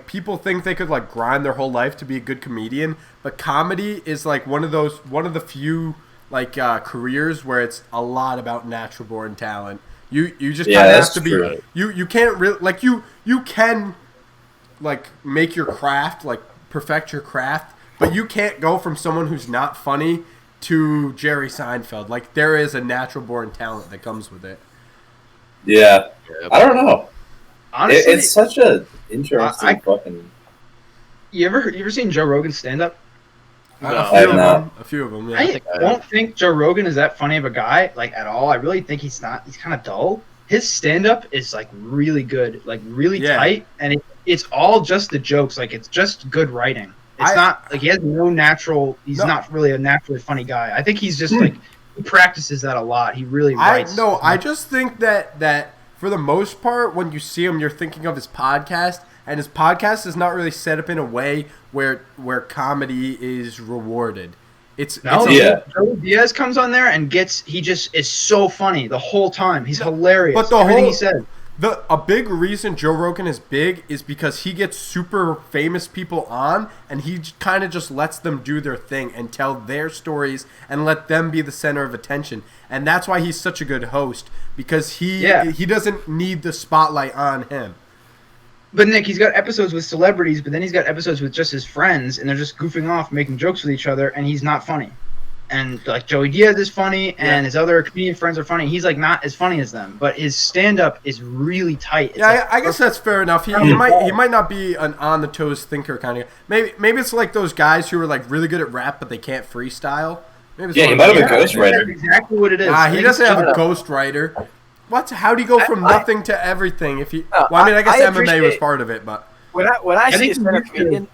people think they could like grind their whole life to be a good comedian, but comedy is like one of the few like careers where it's a lot about natural born talent. You just Yeah, kind of have that's to be true. you can't really like you can like make your craft, like perfect your craft, but you can't go from someone who's not funny to Jerry Seinfeld. Like there is a natural born talent that comes with it. Yeah, I don't know. Honestly, It's such a interesting I- fucking. you ever seen Joe Rogan stand up? No. A I few have of not. them. A few of them. Yeah. I think I don't think Joe Rogan is that funny of a guy, like at all. I really think he's not. He's kind of dull. His stand up is like really good, like really Yeah. tight, and it's all just the jokes. Like it's just good writing. It's I- not like he has no natural. He's No. not really a naturally funny guy. I think he's just like he practices that a lot. He really I writes. no, I just think that for the most part, when you see him, you're thinking of his podcast, and his podcast is not really set up in a way where comedy is rewarded. No, Yeah. Joey Diaz comes on there and he just is so funny the whole time. He's hilarious. But the Everything whole- he said. A big reason Joe Rogan is big is because he gets super famous people on, and he kind of just lets them do their thing and tell their stories and let them be the center of attention. And that's why he's such a good host, because he doesn't need the spotlight on him. But Nick, he's got episodes with celebrities, but then he's got episodes with just his friends, and they're just goofing off, making jokes with each other, and he's not funny. And like Joey Diaz is funny, and his other comedian friends are funny. He's like not as funny as them, but his stand-up is really tight. It's Yeah, like, I guess that's fair enough. He might not be an on the toes thinker kind of guy. Maybe it's like those guys who are like really good at rap but they can't freestyle. Maybe it's Yeah, one he of might those have a guys. ghostwriter. That's exactly what it is. He doesn't have a just- ghostwriter. What? How'd he go from nothing to everything? If he, No, well, I mean, I guess I MMA was appreciate- part of it, but When I see think a stand-up he used to- comedian,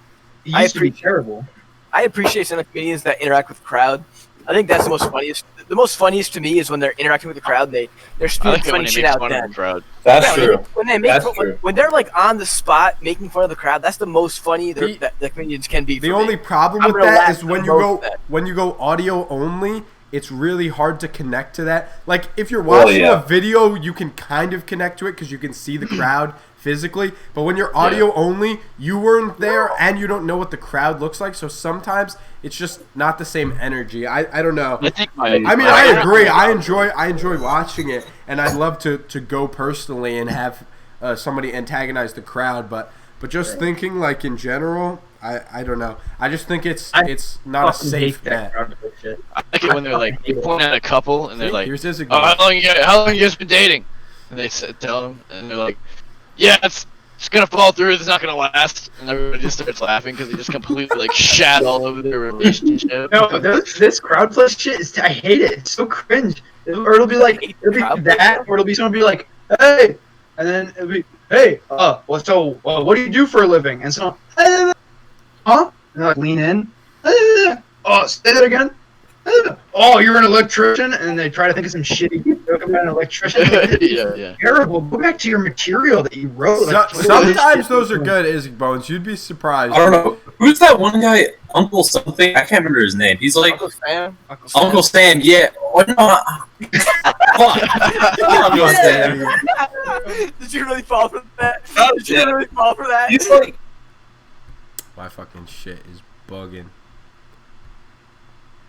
He I used to be appreciate- terrible. I appreciate stand-up comedians that interact with the crowd. I think that's the most funniest. The most funniest to me is when they're interacting with the crowd. They're I spewing like it when funny he shit makes out fun of then. the crowd. That's Yeah, true. When they make That's fun, true. when they're like on the spot making fun of the crowd, that's the most funny that the comedians can be. the for only me. problem I'm with gonna that laugh is when at you both go of that. when you go audio only. It's really hard to connect to that. Like if you're Well, watching yeah. a video, you can kind of connect to it because you can see the crowd physically. But when you're audio only, you weren't there and you don't know what the crowd looks like. So sometimes it's just not the same energy. I don't know. I think I mean, I agree. I enjoy watching it, and I'd love to go personally and have somebody antagonize the crowd. But just thinking like in general, I don't know. I just think it's not a Fucking safe hate that bet. crowd shit. I like it when they're like, they point at a couple and they're like, Here's Izzy. "Oh, how long you guys been dating?" And they tell them, and they're like, "Yeah, it's gonna fall through. It's not gonna last." And everybody just starts laughing because they just completely like shat all over their relationship. No, this crowd plus shit is. I hate it. It's so cringe. Or it'll be like that, or it'll be someone be like, "Hey," and then it'll be, "Hey, what do you do for a living?" And so, huh? And they like lean in. Oh, say that again. Oh, you're an electrician, and they try to think of some shitty joke about an electrician. yeah. Terrible. Go back to your material that you wrote. Like, Sometimes those are good, Izzy Bones. You'd be surprised. I don't know. Who's that one guy? Uncle something? I can't remember his name. He's like Uncle Sam. Uncle Sam. Yeah. Oh, no. Fuck. Uncle Sam. Did you really fall for that? Oh, Did you yeah. really fall for that? He's like. My fucking shit is bugging.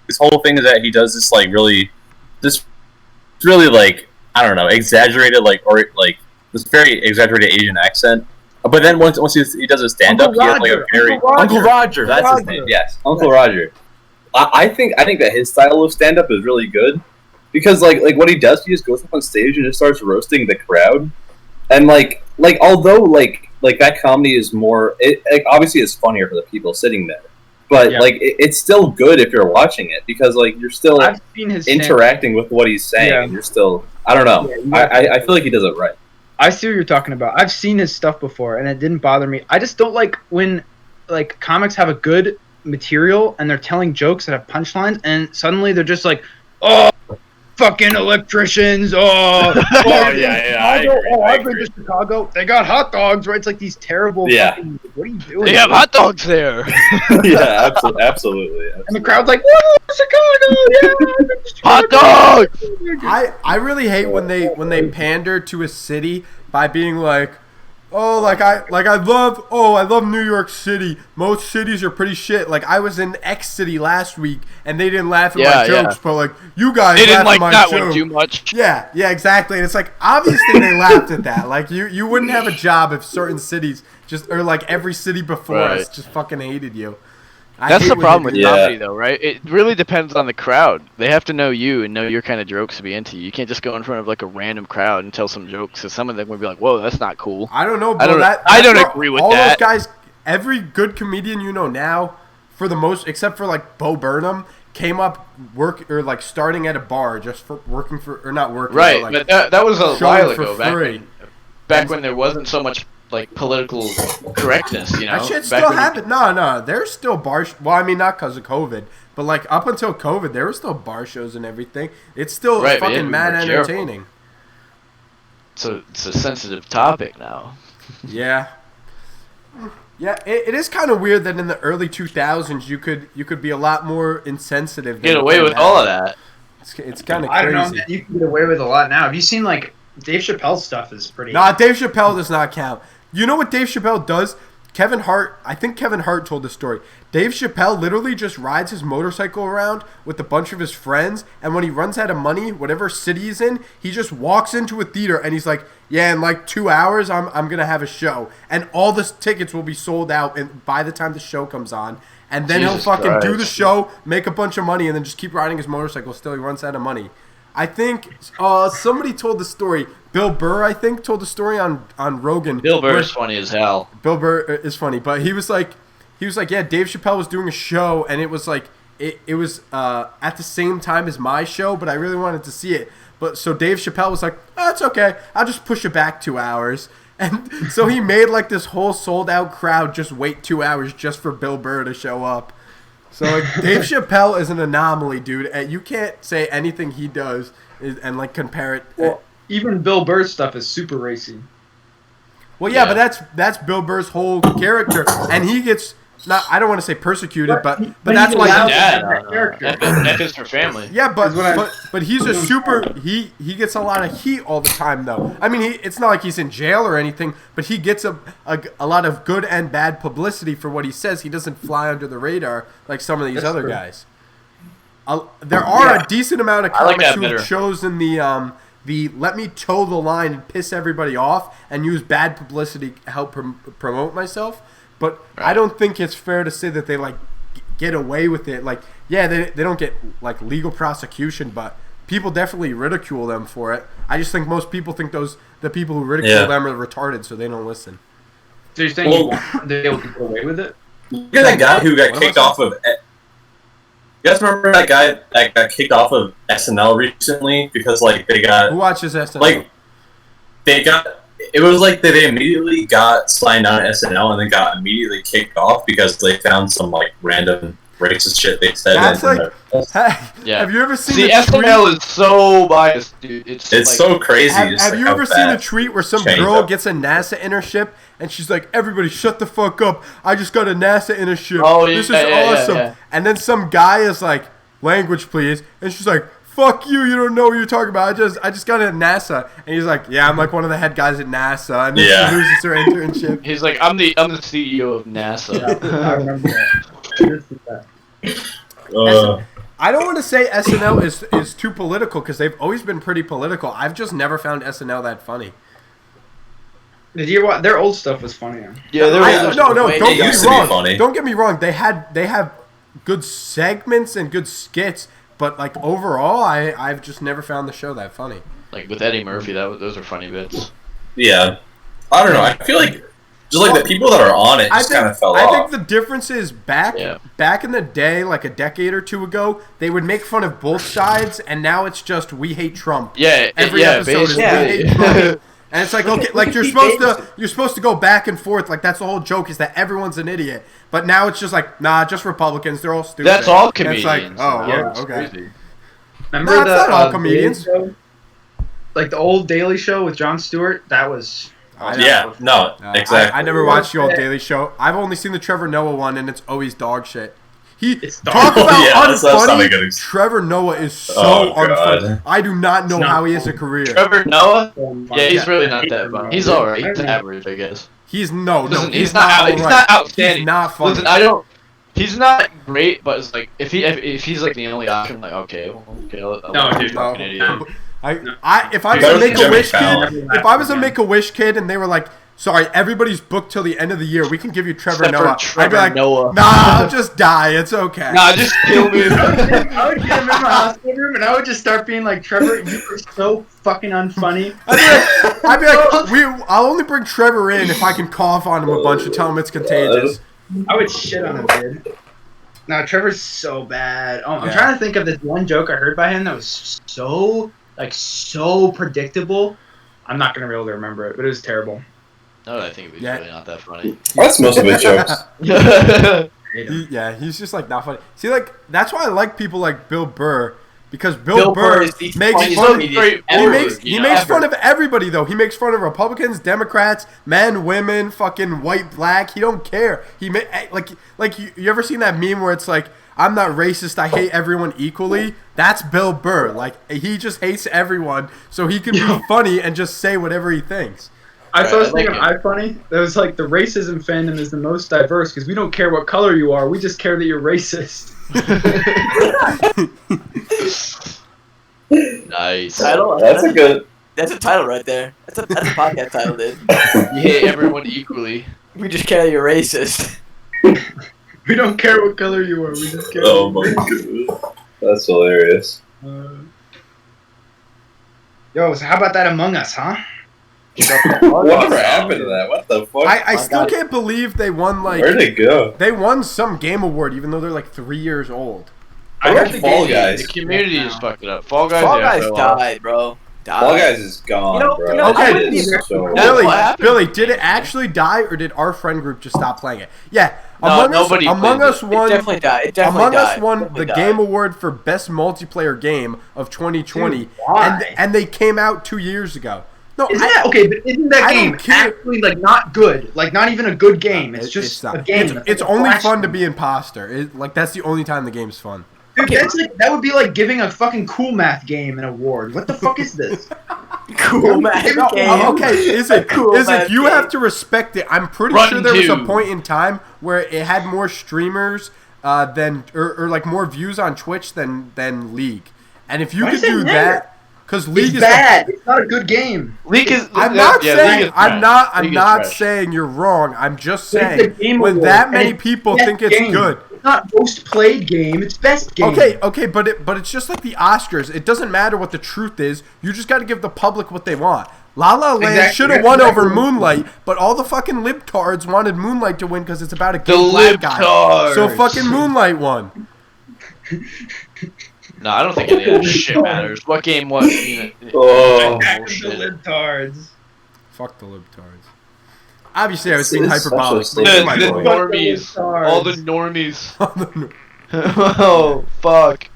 His whole thing is that he does this like really like I don't know, exaggerated this very exaggerated Asian accent. But then once he does a stand up, he has like a very Uncle Roger. That's his name. Yes, Uncle Roger. I think that his style of stand up is really good because like what he does, he just goes up on stage and just starts roasting the crowd, and like although like that comedy is more obviously it's funnier for the people sitting there. But Yeah. like it's still good if you're watching it because like you're still I've seen his interacting with what he's saying Yeah. and you're still I don't know. I feel like he does it right. I see what you're talking about. I've seen his stuff before, and it didn't bother me. I just don't like when like comics have a good material and they're telling jokes that have punchlines, and suddenly they're just like, "Oh, fucking electricians! Oh, I agree, I I've been to Chicago. They got hot dogs, right? It's like these terrible. Yeah. Fucking, what are you doing? They have hot dogs there. Yeah, absolutely. And the crowd's like, "Woo, Chicago! Yeah, I've been to Hot Chicago." dogs. I really hate when they pander to a city by being like, oh, I love New York City. Most cities are pretty shit. Like I was in X city last week and they didn't laugh at my Yeah, jokes, yeah. but like you guys They didn't laugh like at my that joke. one too much. Yeah, exactly. And it's like obviously they laughed at that. Like you wouldn't have a job if certain cities or like every city before us Right. just fucking hated you. I That's hate the when problem you with do Yeah. comedy, though, right? It really depends on the crowd. They have to know you and know your kind of jokes to be into. You can't just go in front of like a random crowd and tell some jokes. Because some of them would be like, "Whoa, that's not cool." I don't know, bro. I don't- That, I that's don't what- agree with all that. those guys, every good comedian you know now, for the most, except for like Bo Burnham, came up starting at a bar just for working for or not working. Right, but, but that was a showing while for ago. free. Back when there wasn't so much like political correctness, you know. That shit Back still when you- happened. No, there's still bar. Well, I mean, not because of COVID, but like up until COVID, there were still bar shows and everything. It's still Right, but you fucking have to mad be more careful. entertaining. So it's a sensitive topic now. Yeah. Yeah, it is kind of weird that in the early 2000s you could be a lot more insensitive. Get away with all of that. It's kind of crazy. I don't know, man. You can get away with a lot now. Have you seen like Dave Chappelle's stuff? Is pretty. Nah, Dave Chappelle does not count. You know what Dave Chappelle does? I think Kevin Hart told the story. Dave Chappelle literally just rides his motorcycle around with a bunch of his friends, and when he runs out of money, whatever city he's in, he just walks into a theater and he's like, yeah, in like 2 hours, I'm going to have a show. And all the tickets will be sold out by the time the show comes on. And then Jesus he'll fucking Christ. do the show, make a bunch of money, and then just keep riding his motorcycle till he runs out of money. I think somebody told the story. Bill Burr, I think, told the story on Rogan. Bill Burr's funny as hell. Bill Burr is funny, but he was like, yeah, Dave Chappelle was doing a show, and it was like, it was at the same time as my show, but I really wanted to see it. But so Dave Chappelle was like, oh, it's okay, I'll just push it back 2 hours. And so he made like this whole sold out crowd just wait 2 hours just for Bill Burr to show up. So like Dave Chappelle is an anomaly, dude. And you can't say anything he does and like compare it. Well, even Bill Burr's stuff is super racy. Well, yeah, Yeah. but that's Bill Burr's whole character, and he gets not. I don't want to say persecuted, but he's that's why. allowed- Dad, that character. F is for family. Yeah, but Is what I- but he's a super. He gets a lot of heat all the time, though. I mean, it's not like he's in jail or anything, but he gets a lot of good and bad publicity for what he says. He doesn't fly under the radar like some of these That's other true. guys. There are Yeah. a decent amount of I like comics that who better. have chosen the let me toe the line and piss everybody off and use bad publicity to help promote myself. But I Right. don't think it's fair to say that they like get away with it. Like, yeah, they don't get like legal prosecution, but people definitely ridicule them for it. I just think most people think the people who ridicule Yeah. them are retarded, so they don't listen. So you're saying Well- you want them to be able to get away with it? Look at that guy who got What kicked was off of. You guys remember that guy that got kicked off of SNL recently because like they Who got watches SNL? like they got it was like they immediately got signed on SNL and then got immediately kicked off because they found some like random racist shit they said. That's in like- their- Yeah. Have you ever seen See, the tweet? SNL is so biased, dude. It's it's like, so crazy. Have, just, have like, you how ever seen the fast tweet where some changed girl up. gets a NASA internship and she's like, "Everybody, shut the fuck up! I just got a NASA internship. Oh, this is yeah, yeah, awesome." yeah. And then some guy is like, "Language, please," and she's like, "Fuck you! You don't know what you're talking about. I just got a NASA," and he's like, "Yeah, I'm like one of the head guys at NASA," and then Yeah. she loses her internship. He's like, I'm the CEO of NASA. I remember that. I did see that. I don't want to say SNL is too political because they've always been pretty political. I've just never found SNL that funny. Did you watch? Their old stuff was funnier. Yeah, there was No, Wait, don't it get used me to be wrong. funny. Don't get me wrong. They have good segments and good skits, but like overall, I've just never found the show that funny. like with Eddie Murphy. Those are funny bits. Yeah, I don't know. I feel like just like the people that are on it just kind of fell I off. think the difference is back in the day, like a decade or two ago, they would make fun of both sides, and now it's just we hate Trump. Yeah, Every yeah, episode is we basically. hate Trump. And it's like, okay, like you're supposed to go back and forth. Like that's the whole joke is that everyone's an idiot. But now it's just like, nah, just Republicans. They're all stupid. That's all And it's like, comedians. oh, Yeah, It's okay. crazy. Remember No, it's the not all Daily comedians. Show? Like the old Daily Show with Jon Stewart? That was. Yeah, no, exactly. I never watched the old Daily Show. I've only seen the Trevor Noah one, and it's always dog shit. It's dog Talk shit. about Yeah, that's not a unfunny. good ex- Trevor Noah is so Oh, God. unfunny. I do not know It's not how he has a funny. career. Trevor Noah. Oh, Yeah, he's Yeah. really not that funny. He's alright. He's average, I guess. He's Listen, he's not not he's alright. not outstanding. He's not funny. Listen, I don't. He's not great, but it's like if he's like the only option, like okay, I'll No, watch dude, a fucking idiot. If I was That a was Make a Jimmy Wish kid, Fallon. if I was a Make a Wish kid, and they were like, "Sorry, everybody's booked till the end of the year. We can give you Trevor Except for Noah." I'd Trevor be like, Noah. "Nah, I'll just die. It's okay." Nah, just kill me. I would get him in my hospital room and I would just start being like, Trevor, you are so fucking unfunny. I'd be like, I'll only bring Trevor in if I can cough on him a bunch and tell him it's contagious. I would shit on him, dude. No, Trevor's so bad. Oh, I'm Yeah. trying to think of this one joke I heard by him that was so predictable. I'm not gonna be able to remember it, but it was terrible. No, I think it was Yeah. really not that funny. That's most of his jokes. I hate him. He's just like not funny. See, like that's why I like people like Bill Burr because Bill Burr is the makes funniest fun. comedian He ever, makes you know, makes ever. fun of everybody though. He makes fun of Republicans, Democrats, men, women, fucking white, black. He don't care. He like you ever seen that meme where it's like, I'm not racist, I hate everyone equally? That's Bill Burr. Like, he just hates everyone, so he can be funny and just say whatever he thinks. I saw I this thing like on iFunny that was like the racism fandom is the most diverse because we don't care what color you are, we just care that you're racist. Nice. Title? That's a good. That's a title right there. That's a podcast title, dude. You hate everyone equally. We just care that you're racist. We don't care what color you are, we just care. Oh my god, that's hilarious. Yo, so how about that Among Us, huh? Whatever happened to that? What the fuck? I still can't believe they won, like, Where'd it go? they won some game award even though they're like 3 years old. I What got about the Fall game. Guys? The community is fucked it up. Fall Guys, Fall yeah, Guys for a while. died, bro. Died. Fall Guys is gone, You know- bro. you know, I It wouldn't is be- so. That's Billy, what happened. Billy, did it actually die or did our friend group just stop playing it? Yeah, No, Among nobody Us plays Us it. It won. definitely died. It definitely Among died. Us won Definitely the died. Game Award for Best Multiplayer Game of 2020, Dude, why? and they came out 2 years ago. No, Isn't that okay? But isn't that I don't game care. actually like not good? Like not even a good game. It's It- just not. a game. It's like a only flash fun to game. be imposter. Like that's the only time the game's fun. Dude, that's like that would be like giving a fucking cool math game an award. What the fuck is this? Cool man. No, game. okay, is it? Cool Is it? man You game. have to respect it. I'm pretty Run sure there was a two. point in time where it had more streamers than or like more views on Twitch than League. And if you Why could does that do matter? that, because League It's is bad. It's not a good game. League is. I'm yeah, not yeah, saying League is I'm trash. not League is not trash. saying you're wrong. I'm just But it's a saying game when award, that and many it's people best think it's game. good. It's not most played game. It's best game. Okay, but it's just like the Oscars. It doesn't matter what the truth is. You just got to give the public what they want. La La Land Exactly. should have That's won exactly over what- Moonlight, but all the fucking libtards wanted Moonlight to win because it's about a The gay black guy. libtards. So fucking Moonlight won. No, I don't think any of that shit matters. What game was? Oh. Back to Bullshit. the libtards. Fuck the libtards. Obviously, I was It's being such a hyperbolic. slip. The, My the point. normies. All the normies. Oh, fuck.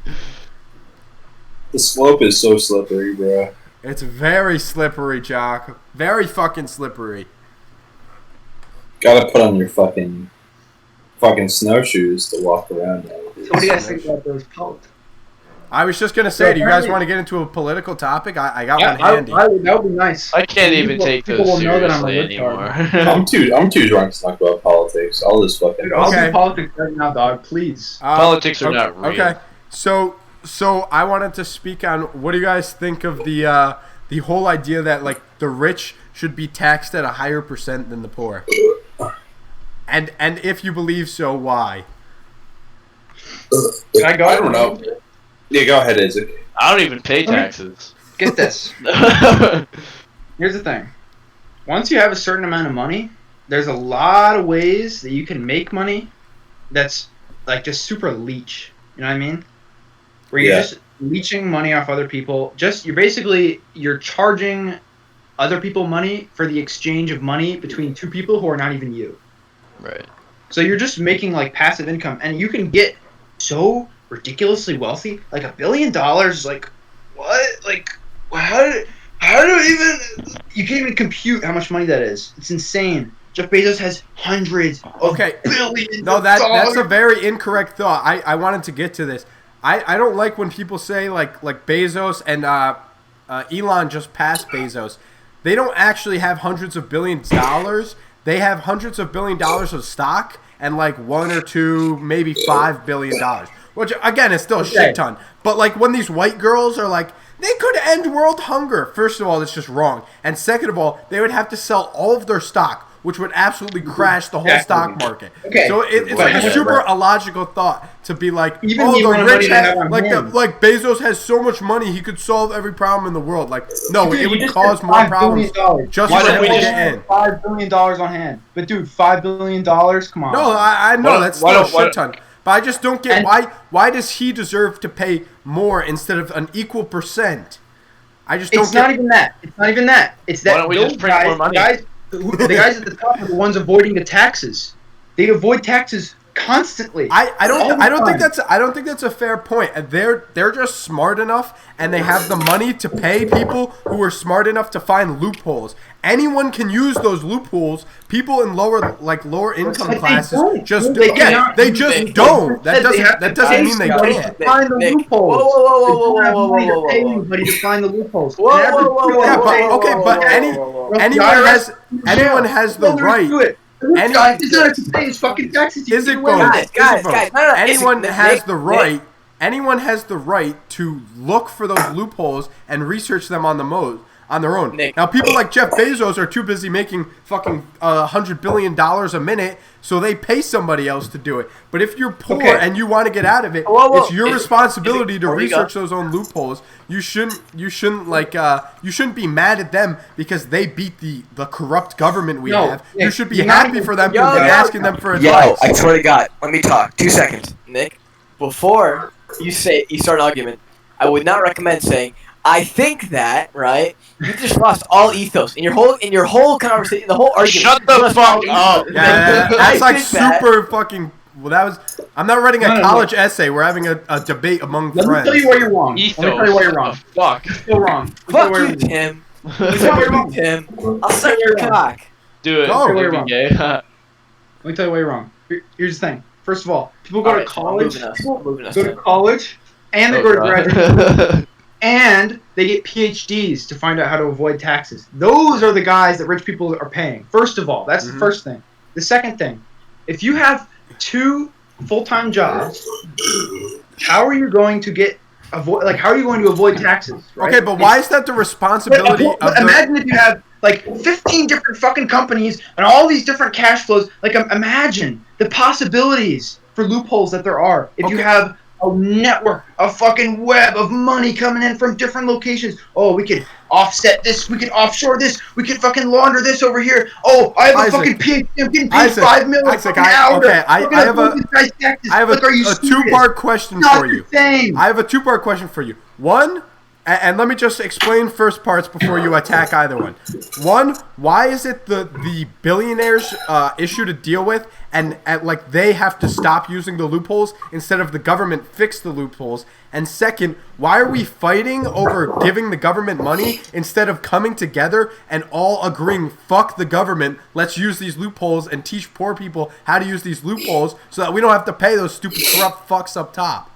The slope is so slippery, bro. It's very slippery, Jock. Very fucking slippery. Gotta put on your fucking snowshoes to walk around now. So what do you guys think about those politics? I was just gonna say, do you guys want to get into a political topic? I got one handy. that would be nice. I can't even People- take people those will know that I'm a seriously libtard. anymore. I'm too drunk to talk about politics. I'll just fucking. Dude, I'll Okay. do politics right now, dog. Please. Politics are okay, not real. Okay, so I wanted to speak on what do you guys think of the whole idea that like the rich should be taxed at a higher percent than the poor, and if you believe so, why? Can I go? I don't know. Yeah, go ahead, Isaac. I don't even pay taxes. Get this. Here's the thing. Once you have a certain amount of money, there's a lot of ways that you can make money that's like just super leech. You know what I mean? Where you're Yeah. just leeching money off other people. You're charging other people money for the exchange of money between two people who are not even you. Right. So you're just making like passive income, and you can get so ridiculously wealthy. Like $1 billion, like what? Like how do you can't even compute how much money that is. It's insane. Jeff Bezos has hundreds of Okay. billions. No, of that's dollars. a very incorrect thought. I wanted to get to this. I don't like when people say like Bezos and Elon just passed Bezos. They don't actually have hundreds of billions of dollars. They have hundreds of $1 billion of stock and like $1 or $2, maybe $5 billion. Which again is still a shit ton. But like when these white girls are like, they could end world hunger. First of all, that's just wrong. And second of all, they would have to sell all of their stock, which would absolutely crash the whole Exactly. stock market. Okay. So it's like a super illogical thought to be like, Even oh, the amount the of money rich they have on hand. like Bezos has so much money he could solve every problem in the world. Like, no, Dude, it you would just cause said more $5 problems billion. just Why for don't him we to just- get in. $5 billion on hand. But dude, $5 billion, come on. No, I know Why that's don't- still a why don't- shit ton. But I just don't get And- why does he deserve to pay more instead of an equal percent? I just don't It's get. not even that. It's not even that. It's that Why don't we those just print guys, more money? the guys at the top are the ones avoiding the taxes. They avoid taxes constantly. I don't think that's a fair point. They're just smart enough, and they have the money to pay people who are smart enough to find loopholes. Anyone can use those loopholes. People in lower income classes just They don't. That doesn't mean they can't. Find the loopholes. Whoa. Pay anybody to find the loopholes. Yeah, but anyone has the right. Anyone has the right to look for those loopholes and research them on their own. Nick. Now, people like Jeff Bezos are too busy making fucking $100 billion a minute, so they pay somebody else to do it. But if you're poor and you want to get out of it, it's your responsibility to research those own loopholes. You shouldn't be mad at them because they beat the corrupt government we have. Nick, you should be happy for them and asking them for advice. I swear to God, let me talk. 2 seconds, Nick. Before you start an argument, I would not recommend saying, I think that, right? You just lost all ethos in your whole conversation, the whole argument. Shut the fuck up. Yeah, that's like super fucking. Well, that was. I'm not writing a college essay. We're having a debate among friends. Let me tell you why you're wrong. Ethos. Let me tell you why you're wrong. Fuck. You're still wrong. Fuck you, Tim. Tim. I'll suck your cock. Do it. Go. You're being gay. Let me tell you why you're wrong. Here's the thing. First of all, people go to college. Moving us. Go to college, and they go to graduate school, and they get PhDs to find out how to avoid taxes. Those are the guys that rich people are paying. First of all, that's the first thing. The second thing, if you have 2 full-time jobs, how are you going to avoid taxes? Right? Okay, but why is that the responsibility of imagine if you have like 15 different fucking companies and all these different cash flows. Like, imagine the possibilities for loopholes that there are if you have a network, a fucking web of money coming in from different locations. Oh, we could offset this, we could offshore this, we could fucking launder this over here. Oh, I have a fucking PhD, I'm getting paid $5 million an hour. Okay, I have a two-part question for you. I have a two-part question for you. One, and let me just explain first parts before you attack either one. One, why is it the billionaires' issue to deal with, and like they have to stop using the loopholes instead of the government fix the loopholes? And second, why are we fighting over giving the government money instead of coming together and all agreeing, fuck the government, let's use these loopholes and teach poor people how to use these loopholes so that we don't have to pay those stupid corrupt fucks up top?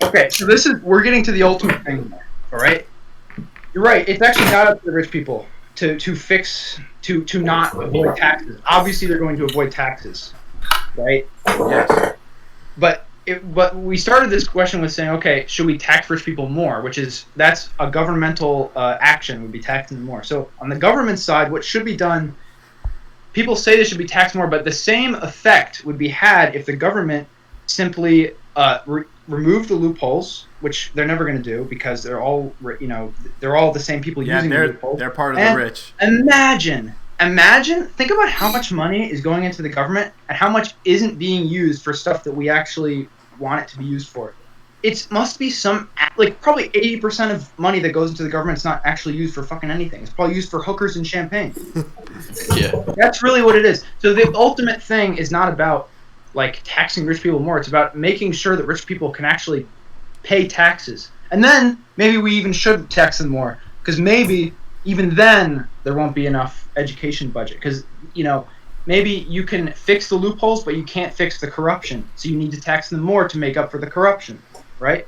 Okay, so we're getting to the ultimate thing. All right, you're right. It's actually not up to the rich people to not avoid taxes. Obviously, they're going to avoid taxes, right? Yes. But we started this question with saying, okay, should we tax rich people more? That's a governmental action. Would be taxing them more. So on the government side, what should be done? People say they should be taxed more, but the same effect would be had if the government simply remove the loopholes, which they're never going to do because they're all the same people using the loopholes. They're part of the rich. Imagine, think about how much money is going into the government and how much isn't being used for stuff that we actually want it to be used for. It must be probably 80% of money that goes into the government is not actually used for fucking anything. It's probably used for hookers and champagne. Yeah. That's really what it is. So the ultimate thing is not about like taxing rich people more. It's about making sure that rich people can actually pay taxes. And then maybe we even should tax them more, because maybe even then there won't be enough education budget, because maybe you can fix the loopholes but you can't fix the corruption, so you need to tax them more to make up for the corruption, right?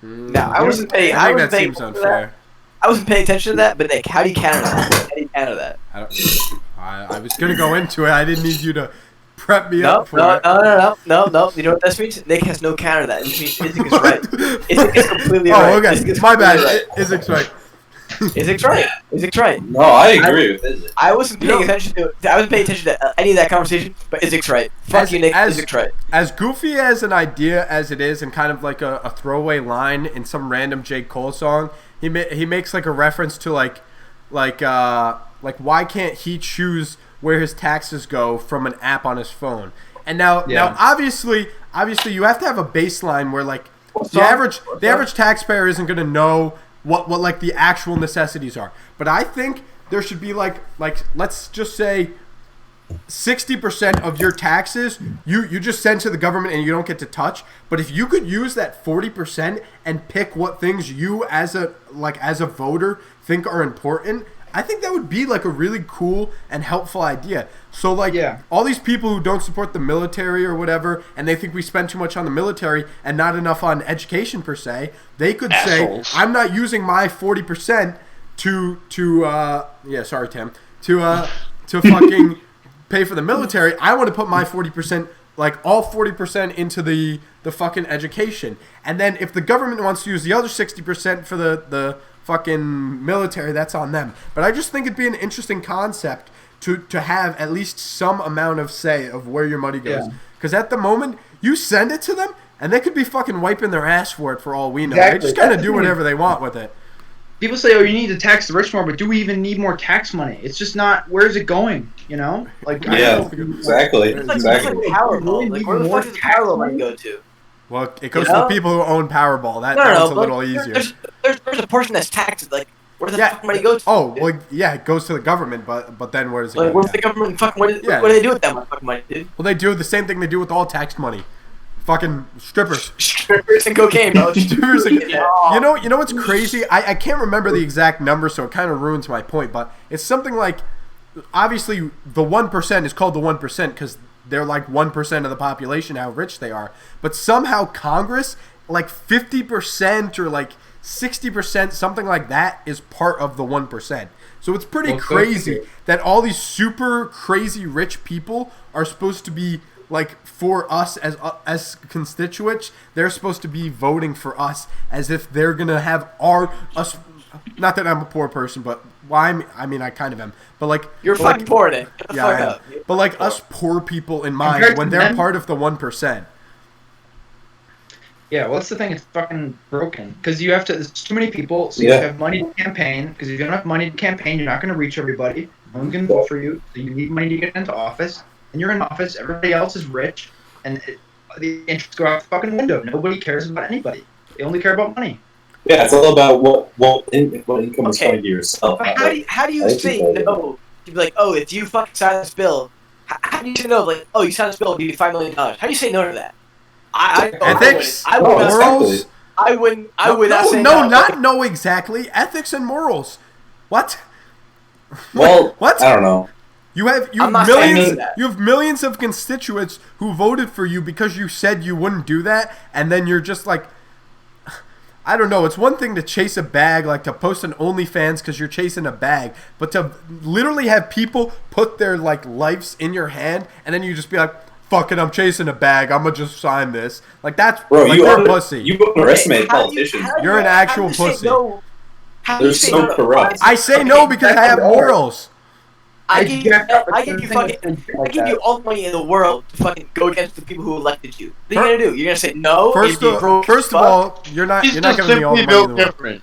No, I wasn't paying. I think that seems unfair. I wasn't paying attention to that, but Nick, how do you counter that? How do you counter that? I was gonna go into it. I didn't need you to prep me up for it. No. You know what that means? Nick has no counter to that. It means Isaac is right. Isaac is completely right. Oh, okay. My bad. Right. Isaac's right. Isaac's right. Isaac's right. No, I agree with Isaac. I wasn't paying attention to it. I wasn't paying attention to any of that conversation, but Isaac's right. Fuck you, Nick. Isaac's right. As goofy as an idea as it is, and kind of like a throwaway line in some random J. Cole song, he makes like a reference to like why can't he choose where his taxes go from an app on his phone? And now obviously you have to have a baseline where like the average taxpayer isn't going to know what like the actual necessities are. But I think there should be like let's just say 60% of your taxes you just send to the government and you don't get to touch. But if you could use that 40% and pick what things you as a voter think are important, I think that would be like a really cool and helpful idea. So like all these people who don't support the military or whatever, and they think we spend too much on the military and not enough on education per se, they could say, I'm not using my 40% to fucking pay for the military. I want to put my 40%, like all 40% into the fucking education. And then if the government wants to use the other 60% for the fucking military, that's on them. But I just think it'd be an interesting concept to have at least some amount of say of where your money goes. Because at the moment, you send it to them, and they could be fucking wiping their ass for it for all we know. Exactly. They just kind of do whatever they want with it. People say, oh, you need to tax the rich more, but do we even need more tax money? It's just not, where's it going, you know? Like, exactly. It's like Powerball. Like, where the fuck does Powerball money go to? Well, it goes to the people who own Powerball. That's a little easier. There's a portion that's taxed. Like, where does the fuck money go to? Oh, well, yeah, it goes to the government, but then where does it go? Where's the government fucking what do they do with that fucking money, dude? Well, they do the same thing they do with all taxed money. Fucking strippers. Strippers and cocaine, bro. Strippers and, you know what's crazy? I can't remember the exact number, so it kind of ruins my point, but it's something like, obviously, the 1% is called the 1% because they're like 1% of the population, how rich they are. But somehow Congress, like 50% or like 60%, something like that, is part of the 1%. So it's pretty crazy that all these super crazy rich people are supposed to be, like, for us as constituents, they're supposed to be voting for us as if they're going to have us. Not that I'm a poor person, but I mean I kind of am. But like you're fucking poor, Nick. Get the fuck up. But like us poor people in mind when they're part of the 1%. Yeah, well, that's the thing. It's fucking broken because you have to. There's too many people, so you have money to campaign. Because if you don't have money to campaign, you're not going to reach everybody. No one's going to vote for you. So you need money to get into office. And you're in office. Everybody else is rich, and the interests go out the fucking window. Nobody cares about anybody. They only care about money. Yeah, it's all about what income is coming to yourself. How do you say no? You'd be like, oh, if you fucking sign this bill, how do you say no? Like, oh, you signed this bill, I'll give you $5 million. How do you say no to that? Ethics, morals. I would not say no. Not no exactly. Ethics and morals. What? Well, what? I don't know. You have millions. You have millions of constituents who voted for you because you said you wouldn't do that, and then you're just like, I don't know. It's one thing to chase a bag, like to post an OnlyFans because you're chasing a bag, but to literally have people put their like lives in your hand, and then you just be like, "Fuck it, I'm chasing a bag. I'm gonna just sign this." Like that's you're a pussy. You underestimate politicians. You're an actual pussy. They're so corrupt. I say no because I have morals. I give you all the money in the world to fucking go against the people who elected you. What are you gonna do? You're gonna say no? First of all, you're not giving me all the money in the world.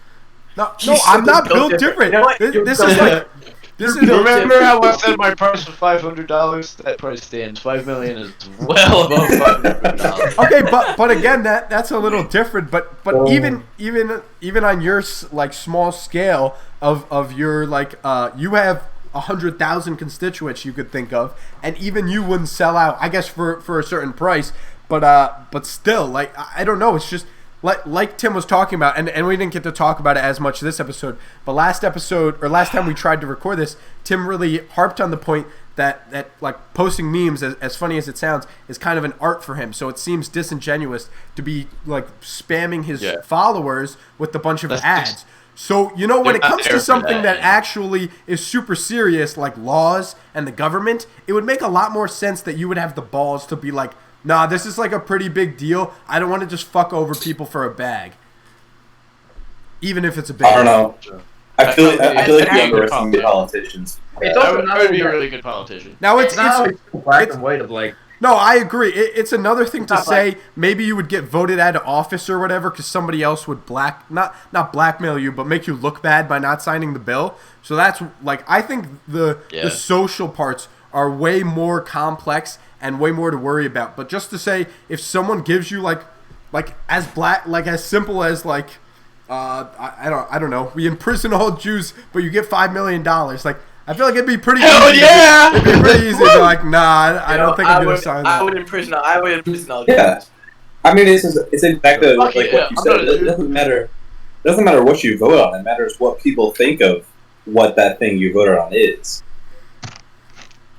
No, I'm not built different. This is like. Remember how I said my price was $500? That price stands. $5 million is well above $500. Okay, but again, that's a little different. But even on your like small scale of your like you have 100,000 constituents you could think of, and even you wouldn't sell out, I guess, for a certain price. But still, like I don't know. It's just. Like Tim was talking about, and we didn't get to talk about it as much this episode, but last time we tried to record this, Tim really harped on the point that like posting memes, as funny as it sounds, is kind of an art for him. So it seems disingenuous to be like spamming his followers with a bunch of ads. So, you know, when it comes to something that actually is super serious, like laws and the government, it would make a lot more sense that you would have the balls to be like, nah, this is like a pretty big deal. I don't want to just fuck over people for a bag. Even if it's a big I don't know. I feel like you underestimate politicians. I would be a really good politician. Now it's black and white of like. No, I agree. It's another thing to say maybe you would get voted out of office or whatever because somebody else would not blackmail you, but make you look bad by not signing the bill. So that's like I think the social parts are way more complex and way more to worry about. But just to say, if someone gives you like as simple as like I don't know, we imprison all Jews, but you get $5 million. Like I feel like it'd be pretty Hell easy. yeah! It'd be pretty easy to be like, nah, I don't think I'm gonna sign I that. would imprison all Yeah. dudes. I mean, it's exactly Fuck like yeah, what you I'm said. not a It dude. doesn't matter. It doesn't matter what you vote on. It matters what people think of what that thing you voted on is.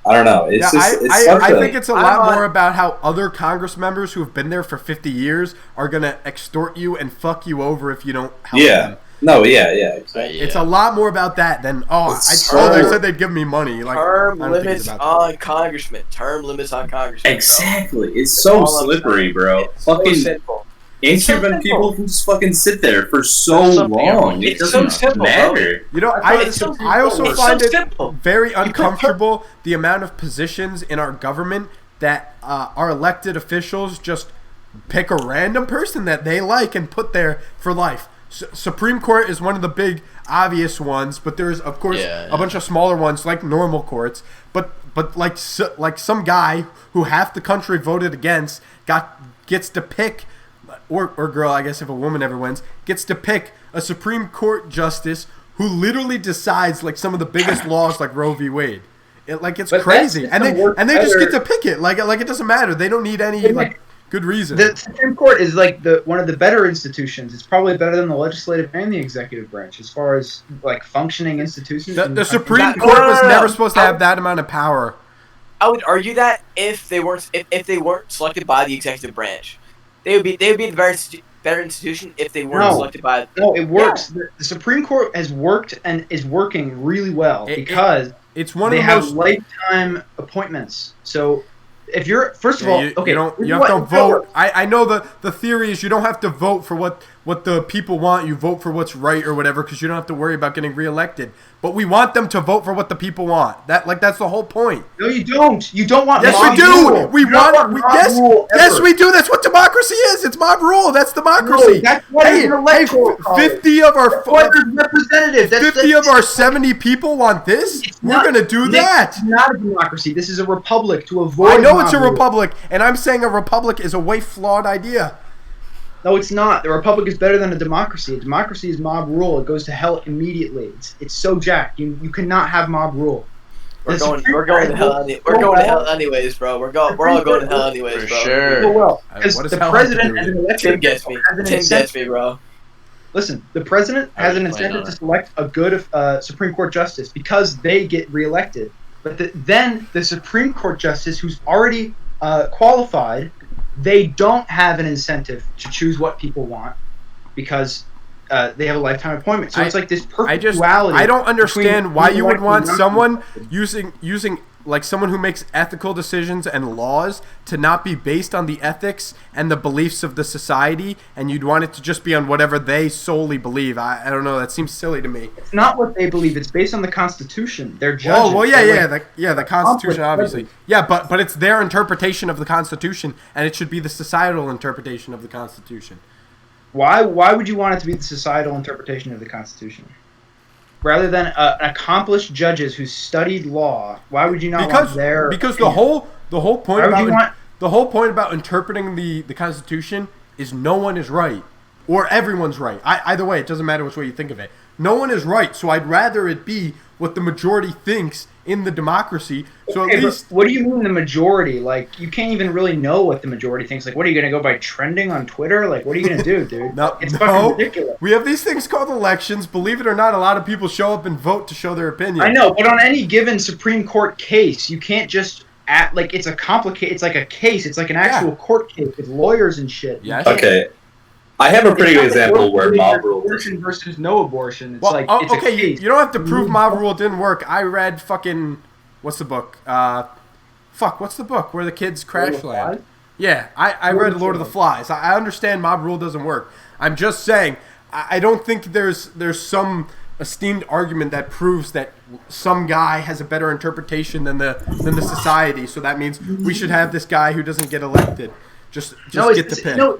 I don't know. It's I think it's a lot I'm more about how other Congress members who have been there for 50 years are gonna extort you and fuck you over if you don't help them. No, exactly. It's a lot more about that than they said they'd give me money. Like Term I don't think it's limits about that. on congressmen. Term limits on congressmen. Exactly. It's That's so all I'm slippery, saying. bro. It's so Fucking simple. incumbent simple. people can just fucking sit there for so There's something long. It It's so doesn't simple, matter. You know, It's so I also simple. find It's so it simple. very uncomfortable the amount of positions in our government that our elected officials just pick a random person that they like and put there for life. Supreme Court is one of the big obvious ones, but there's of course a bunch of smaller ones like normal courts. But like some guy who half the country voted against gets to pick, or girl, I guess if a woman ever wins, gets to pick a Supreme Court justice who literally decides like some of the biggest laws like Roe v. Wade. It's But crazy, that and system they works just get better. to pick it. Like it doesn't matter. They don't need any like good reason. The Supreme Court is like one of the better institutions. It's probably better than the legislative and the executive branch as far as like functioning institutions. The Supreme that- Court no, no, was no, no. never supposed to have that amount of power. I would argue that if they weren't selected by the executive branch, they would be a better institution if they weren't No. selected by. No, it works. The Supreme Court has worked and is working really well because It's one they of the have most. lifetime appointments. So if you're first of all, you, okay, you don't. You have to vote. I know the theory is you don't have to vote for what the people want. You vote for what's right or whatever because you don't have to worry about getting reelected. But we want them to vote for what the people want. That's the whole point. No, you don't. You don't want. Yes, mob we do. rule. We You don't want. mob Yes, rule yes, ever. we do. That's what democracy is. It's mob rule. That's democracy. No, that's what an electoral college. 50 of our That's what is representative. That's 50 of our 70 people want this. We're not- gonna do Nick, that. It's not a democracy. This is a republic to avoid. I know mob it's a rule. republic, and I'm saying a republic is a way flawed idea. No, it's not. The republic is better than a democracy. A democracy is mob rule. It goes to hell immediately. It's so jacked. You cannot have mob rule. We're The going Supreme to Court hell. has We're worked going to so hell well. anyways, bro. We're all going to hell anyways, For bro. sure. So well, because What does the hell have to president do has with an it? elected Tim gets me. has an Tim incentive. gets me, bro. Listen, the president has an I plan incentive on to it. select a good Supreme Court justice because they get reelected. But then the Supreme Court justice who's already qualified, they don't have an incentive to choose what people want because they have a lifetime appointment. So it's like this perfect duality. I don't understand between why you would elected want and someone using like someone who makes ethical decisions and laws to not be based on the ethics and the beliefs of the society, and you'd want it to just be on whatever they solely believe. I don't know. That seems silly to me. It's not what they believe. It's based on the Constitution. They're judges. Oh well, yeah, They're yeah, like- the Constitution, obviously. judges. Yeah, but it's their interpretation of the Constitution, and it should be the societal interpretation of the Constitution. Why would you want it to be the societal interpretation of the Constitution? Rather than accomplished judges who studied law, why would you not want their because the opinion? whole point Why would you about want- the whole point about interpreting the Constitution is no one is right or everyone's right. Either way, it doesn't matter which way you think of it. No one is right, so I'd rather it be what the majority thinks in the democracy. So Okay, at but least what do you mean the majority? Like, you can't even really know what the majority thinks. Like, what are you gonna go by trending on Twitter? Like, what are you gonna do, dude? no, It's no. fucking ridiculous. We have these things called elections. Believe it or not, a lot of people show up and vote to show their opinion. I know, but on any given Supreme Court case, you can't just act like it's a complicated. It's like a case. It's like an actual court case with lawyers and shit. Yes. Okay. I have a pretty good example where mob rule. abortion versus no abortion. It's Well, like it's okay, a case. you don't have to prove mob rule didn't work. I read fucking what's the book? What's the book where the kids crash land? Yeah, I read Lord of the Flies. I understand mob rule doesn't work. I'm just saying I don't think there's some esteemed argument that proves that some guy has a better interpretation than the society. So that means we should have this guy who doesn't get elected. Just get the pick. No,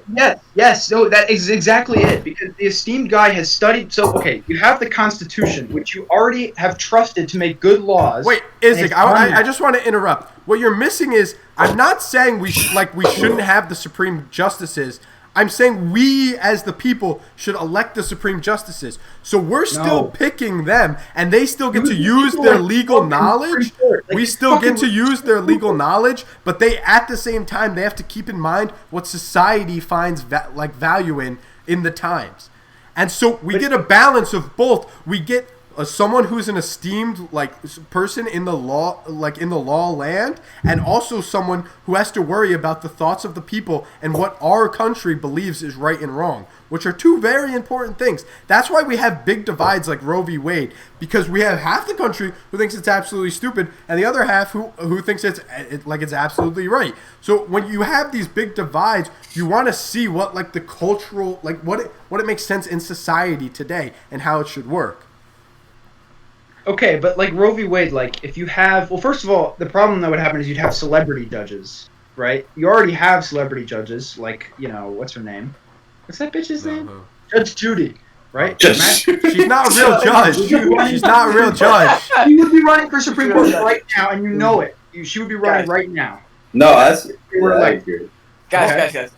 yes, that is exactly it. Because the esteemed guy has studied. So, okay, you have the Constitution, which you already have trusted to make good laws. Wait, and Isaac, it's done I that. just want to interrupt. What you're missing is I'm not saying we shouldn't have the Supreme Justices. I'm saying we as the people should elect the Supreme Justices. So we're still picking them, and they still get to use their legal knowledge. We still get to use their legal knowledge, but they, at the same time, they have to keep in mind what society finds value in the times. And so we get a balance of both. We get someone who's an esteemed person in the law, in the law land, and also someone who has to worry about the thoughts of the people and what our country believes is right and wrong, which are two very important things. That's why we have big divides like Roe v. Wade, because we have half the country who thinks it's absolutely stupid and the other half who thinks it's absolutely right. So when you have these big divides, you want to see what the cultural, what it makes sense in society today and how it should work. Okay, but Roe v. Wade, if you have, first of all, the problem that would happen is you'd have celebrity judges, right? You already have celebrity judges, what's her name? What's that bitch's name? Judge Judy, right? She's not a real judge. She's not a real judge. She would be running for Supreme Court right now, and you know it. She would be running right now. No, that's good. Guys.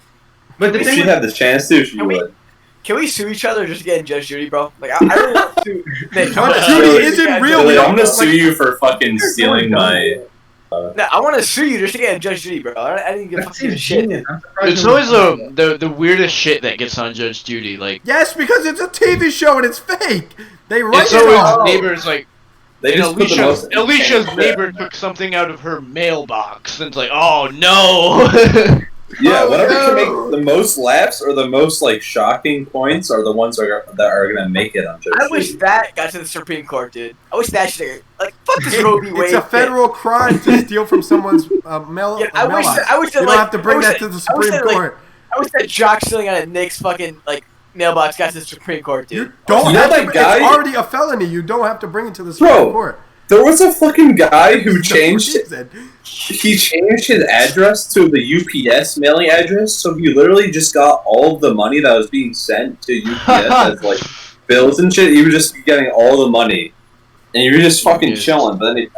But the If thing she'd have the chance to, she would. Can we sue each other just to get Judge Judy, bro? I really want to sue. Judge Judy isn't real. Billy, I'm gonna sue you for fucking stealing my. No, I want to sue you just to get Judge Judy, bro. I didn't give a fucking shit. It's always the weirdest shit that gets on Judge Judy. Yes, because it's a TV show and it's fake. They write it's it always all. neighbors They just put the most- Alicia's neighbor took something out of her mailbox, and it's oh no. Yeah, whatever can make the most laughs or the most shocking points are the ones that are gonna make it on Judge I wish Judy. that got to the Supreme Court, dude. I wish that should fuck this Roe v. Wade. It's a federal crime to steal from someone's mail. Yeah, I wish that you don't have to bring that to the Supreme Court. I wish that jock stealing out of Nick's fucking mailbox got to the Supreme Court, dude. You don't You know have that to, guy- It's already a felony. You don't have to bring it to the Supreme Bro. Court. There was a fucking guy who That's changed. what he said. He changed his address to the UPS mailing address, so he literally just got all of the money that was being sent to UPS as bills and shit. He was just getting all the money, and he was just fucking chilling. But then,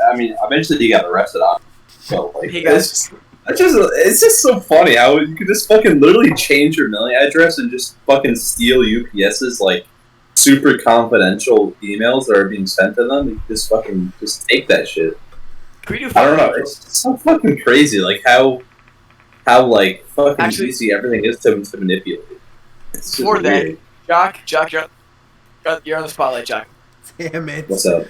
eventually he got arrested on it. So it's just so funny how you could just fucking literally change your mailing address and just fucking steal UPS's super confidential emails that are being sent to them. You just fucking take that shit. Can we do I don't know. It's so fucking crazy, how fucking Actually- easy everything is to manipulate. It's just For that, weird. Jock, you're on the spotlight, Jock. Damn it. What's up?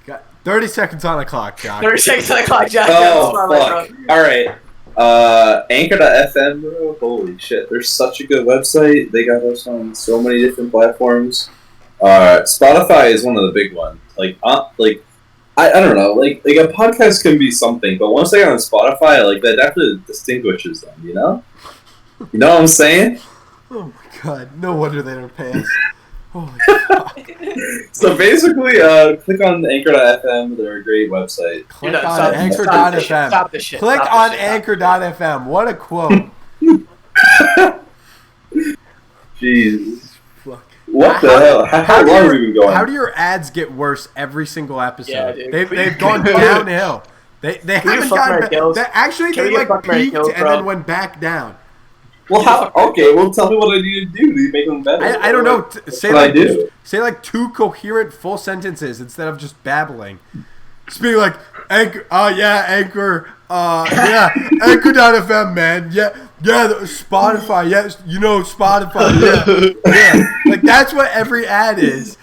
Got 30 seconds on the clock, Jock. 30 seconds on the clock, Jock. You're on the Oh spotlight, fuck! bro. All right. Anchor.fm, bro. Holy shit! They're such a good website. They got us on so many different platforms. Spotify is one of the big ones. I don't know. A podcast can be something, but once they get on Spotify, that definitely distinguishes them. You know? You know what I'm saying? Oh my god. No wonder they don't pass. Holy fuck. So basically, click on Anchor.fm. They're a great website. Click No, on stop Anchor.fm. Stop this shit. Click Stop on this shit. Anchor.fm. What a quote. Jeez. Fuck. What the hell? How do long your- have we been going? How do your ads get worse every single episode? Yeah, dude. They've gone downhill. They Can we haven't do fuck, gotten marry, back. kills? Actually, Can they we do fuck, marry, peaked kills, and bro? then went back down. Well, how? Okay, well, tell me what I need to do to make them better. I don't know. Say what I do. Say two coherent full sentences instead of just babbling. Just being like Anchor. Anchor. Anchor.fm, man. Yeah. Spotify. Yes, Spotify. Yeah. That's what every ad is.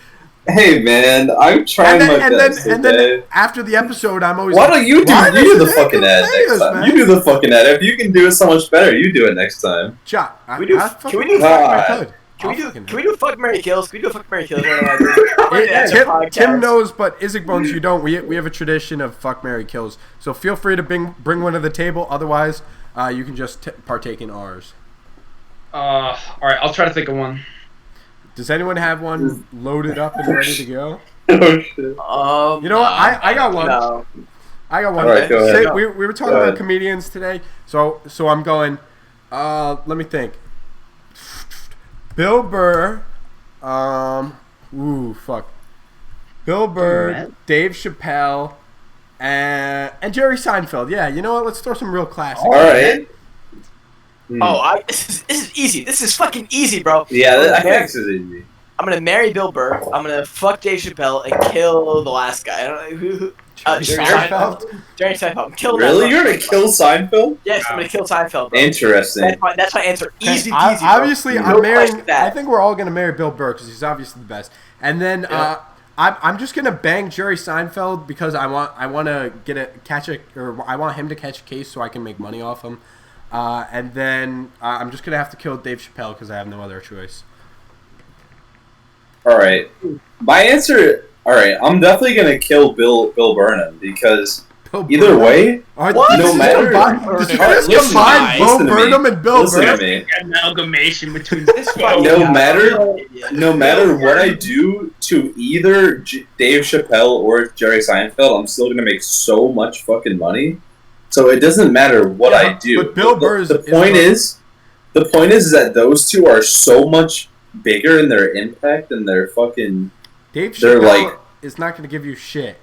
Hey, man, I'm trying my best. And then after the episode, I'm always. Why don't you do? "Why You do the does fucking ad Anchor next pay us, time. man?" You do the fucking ad. If you can do it so much better, you do it next time. Chuck, Can we do fuck, marry, kills? Can we do fuck, marry, kills? Tim knows, but Isaac Bones, you don't. We have a tradition of fuck, marry, kills. So feel free to bring one to the table. Otherwise, you can just partake in ours. All right, I'll try to think of one. Does anyone have one loaded up and ready to go? Oh shit! You know what? I got one. No. I got one. All right, go ahead. We were talking Go about ahead. comedians today, so I'm going. Let me think. Bill Burr. Bill Burr, Dave Chappelle, and Jerry Seinfeld. Yeah, you know what? Let's throw some real classics. All right. Oh, this is easy. This is fucking easy, bro. Yeah, I think this is easy. I'm gonna marry Bill Burr. I'm gonna fuck Dave Chappelle and kill the last guy. I don't know who. Jerry Seinfeld? Jerry Seinfeld. Kill that. Really? You're gonna kill Seinfeld? Yes, I'm gonna kill Seinfeld. Bro. Interesting. That's my answer. Easy I, peasy. Bro. obviously, No I'm marrying. question that. I think we're all gonna marry Bill Burr because he's obviously the best. And then I'm just gonna bang Jerry Seinfeld because I want to I want him to catch a case so I can make money off him. And then I'm just gonna have to kill Dave Chappelle because I have no other choice. All right. My answer. All right. I'm definitely gonna kill Bill Burnham because either way, no matter. Did you just combine Bo Burnham and Bill Burnham? Amalgamation between No matter what I do to either Dave Chappelle or Jerry Seinfeld, I'm still gonna make so much fucking money. So it doesn't matter what I do. But Bill Burr the point is that those two are so much bigger in their impact and their fucking. Dave Chappelle is not going to give you shit.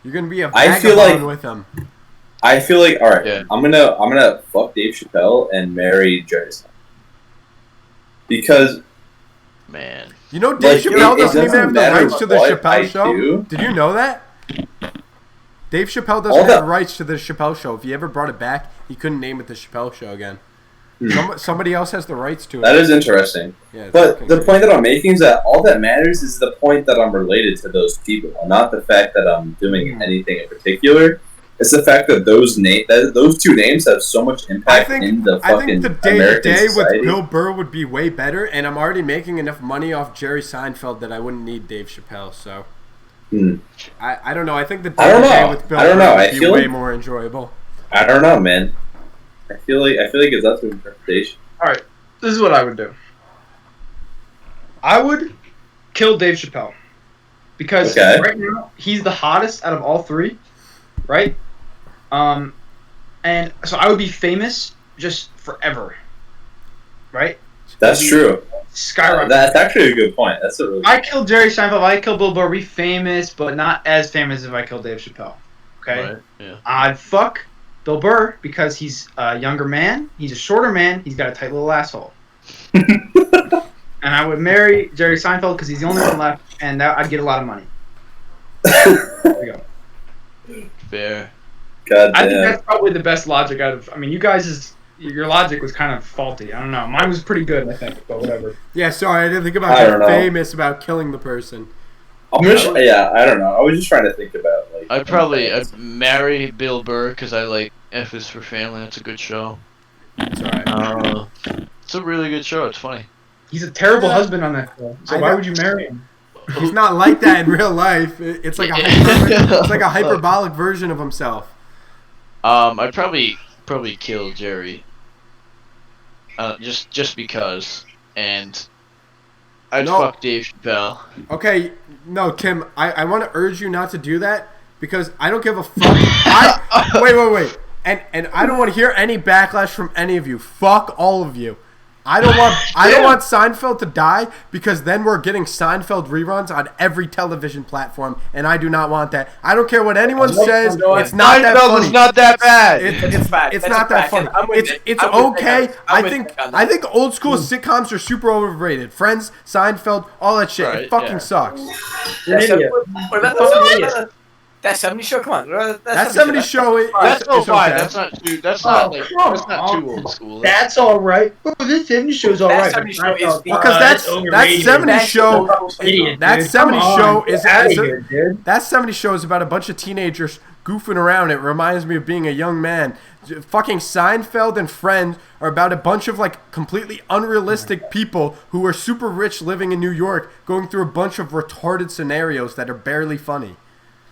You're going to be a vagabond with him. I feel like all right. Yeah. I'm gonna fuck Dave Chappelle and marry Jerry Seinfeld because. Man. You know, Dave Chappelle doesn't even have the rights to the Chappelle show. Do. Did you know that? Dave Chappelle doesn't have rights to the Chappelle show. If he ever brought it back, he couldn't name it the Chappelle show again. Somebody else has the rights to it. That is interesting. Yeah, but the point that I'm making is that all that matters is the point that I'm related to those people, not the fact that I'm doing anything in particular. It's the fact that those two names have so much impact in the fucking I think the American day society. with Bill Burr would be way better, and I'm already making enough money off Jerry Seinfeld that I wouldn't need Dave Chappelle. So I don't know. I think the day with Bill Burr would be way more enjoyable. I don't know, man. I feel like it's up to interpretation. All right, this is what I would do. I would kill Dave Chappelle because right now he's the hottest out of all three, right? And so I would be famous just forever, right? That's true. Skyrocket. That's actually a good point. That's a really. I killed Jerry Seinfeld. I killed Bill Burr. Be famous, but not as famous if I killed Dave Chappelle. Okay. Right, yeah. I'd fuck Bill Burr because he's a younger man. He's a shorter man. He's got a tight little asshole. And I would marry Jerry Seinfeld because he's the only one left, and I'd get a lot of money. There we go. Fair. God damn. I think that's probably the best logic out of. I mean, your logic was kind of faulty. I don't know. Mine was pretty good, I think, but whatever. Yeah, sorry, I didn't think about being famous about killing the person. I don't know. I was just trying to think about I'd marry Bill Burr because I like F is for Family. That's a good show. It's alright. It's a really good show. It's funny. He's a terrible husband on that show. So why would you marry him? He's not like that in real life. It's like a hyperbolic version of himself. I'd probably kill Jerry. Just because, and I'd fuck Dave Chappelle. Okay, no, Tim, I want to urge you not to do that because I don't give a fuck. Wait. And I don't want to hear any backlash from any of you. Fuck all of you. I don't want Seinfeld to die because then we're getting Seinfeld reruns on every television platform, and I do not want that. I don't care what anyone says. It's not that funny. Seinfeld is not that bad. It's not that funny. It's okay. I think old school sitcoms are super overrated. Friends, Seinfeld, all that shit. It fucking sucks. What about that 70s show? Come on. That 70s show is That's so fine. okay. That's not too old school. That's all right. Oh, this 70s show's all right. That 70s show is because that 70s show that 70s show is about a bunch of teenagers goofing around. It reminds me of being a young man. Fucking Seinfeld and Friends are about a bunch of completely unrealistic people who are super rich living in New York going through a bunch of retarded scenarios that are barely funny.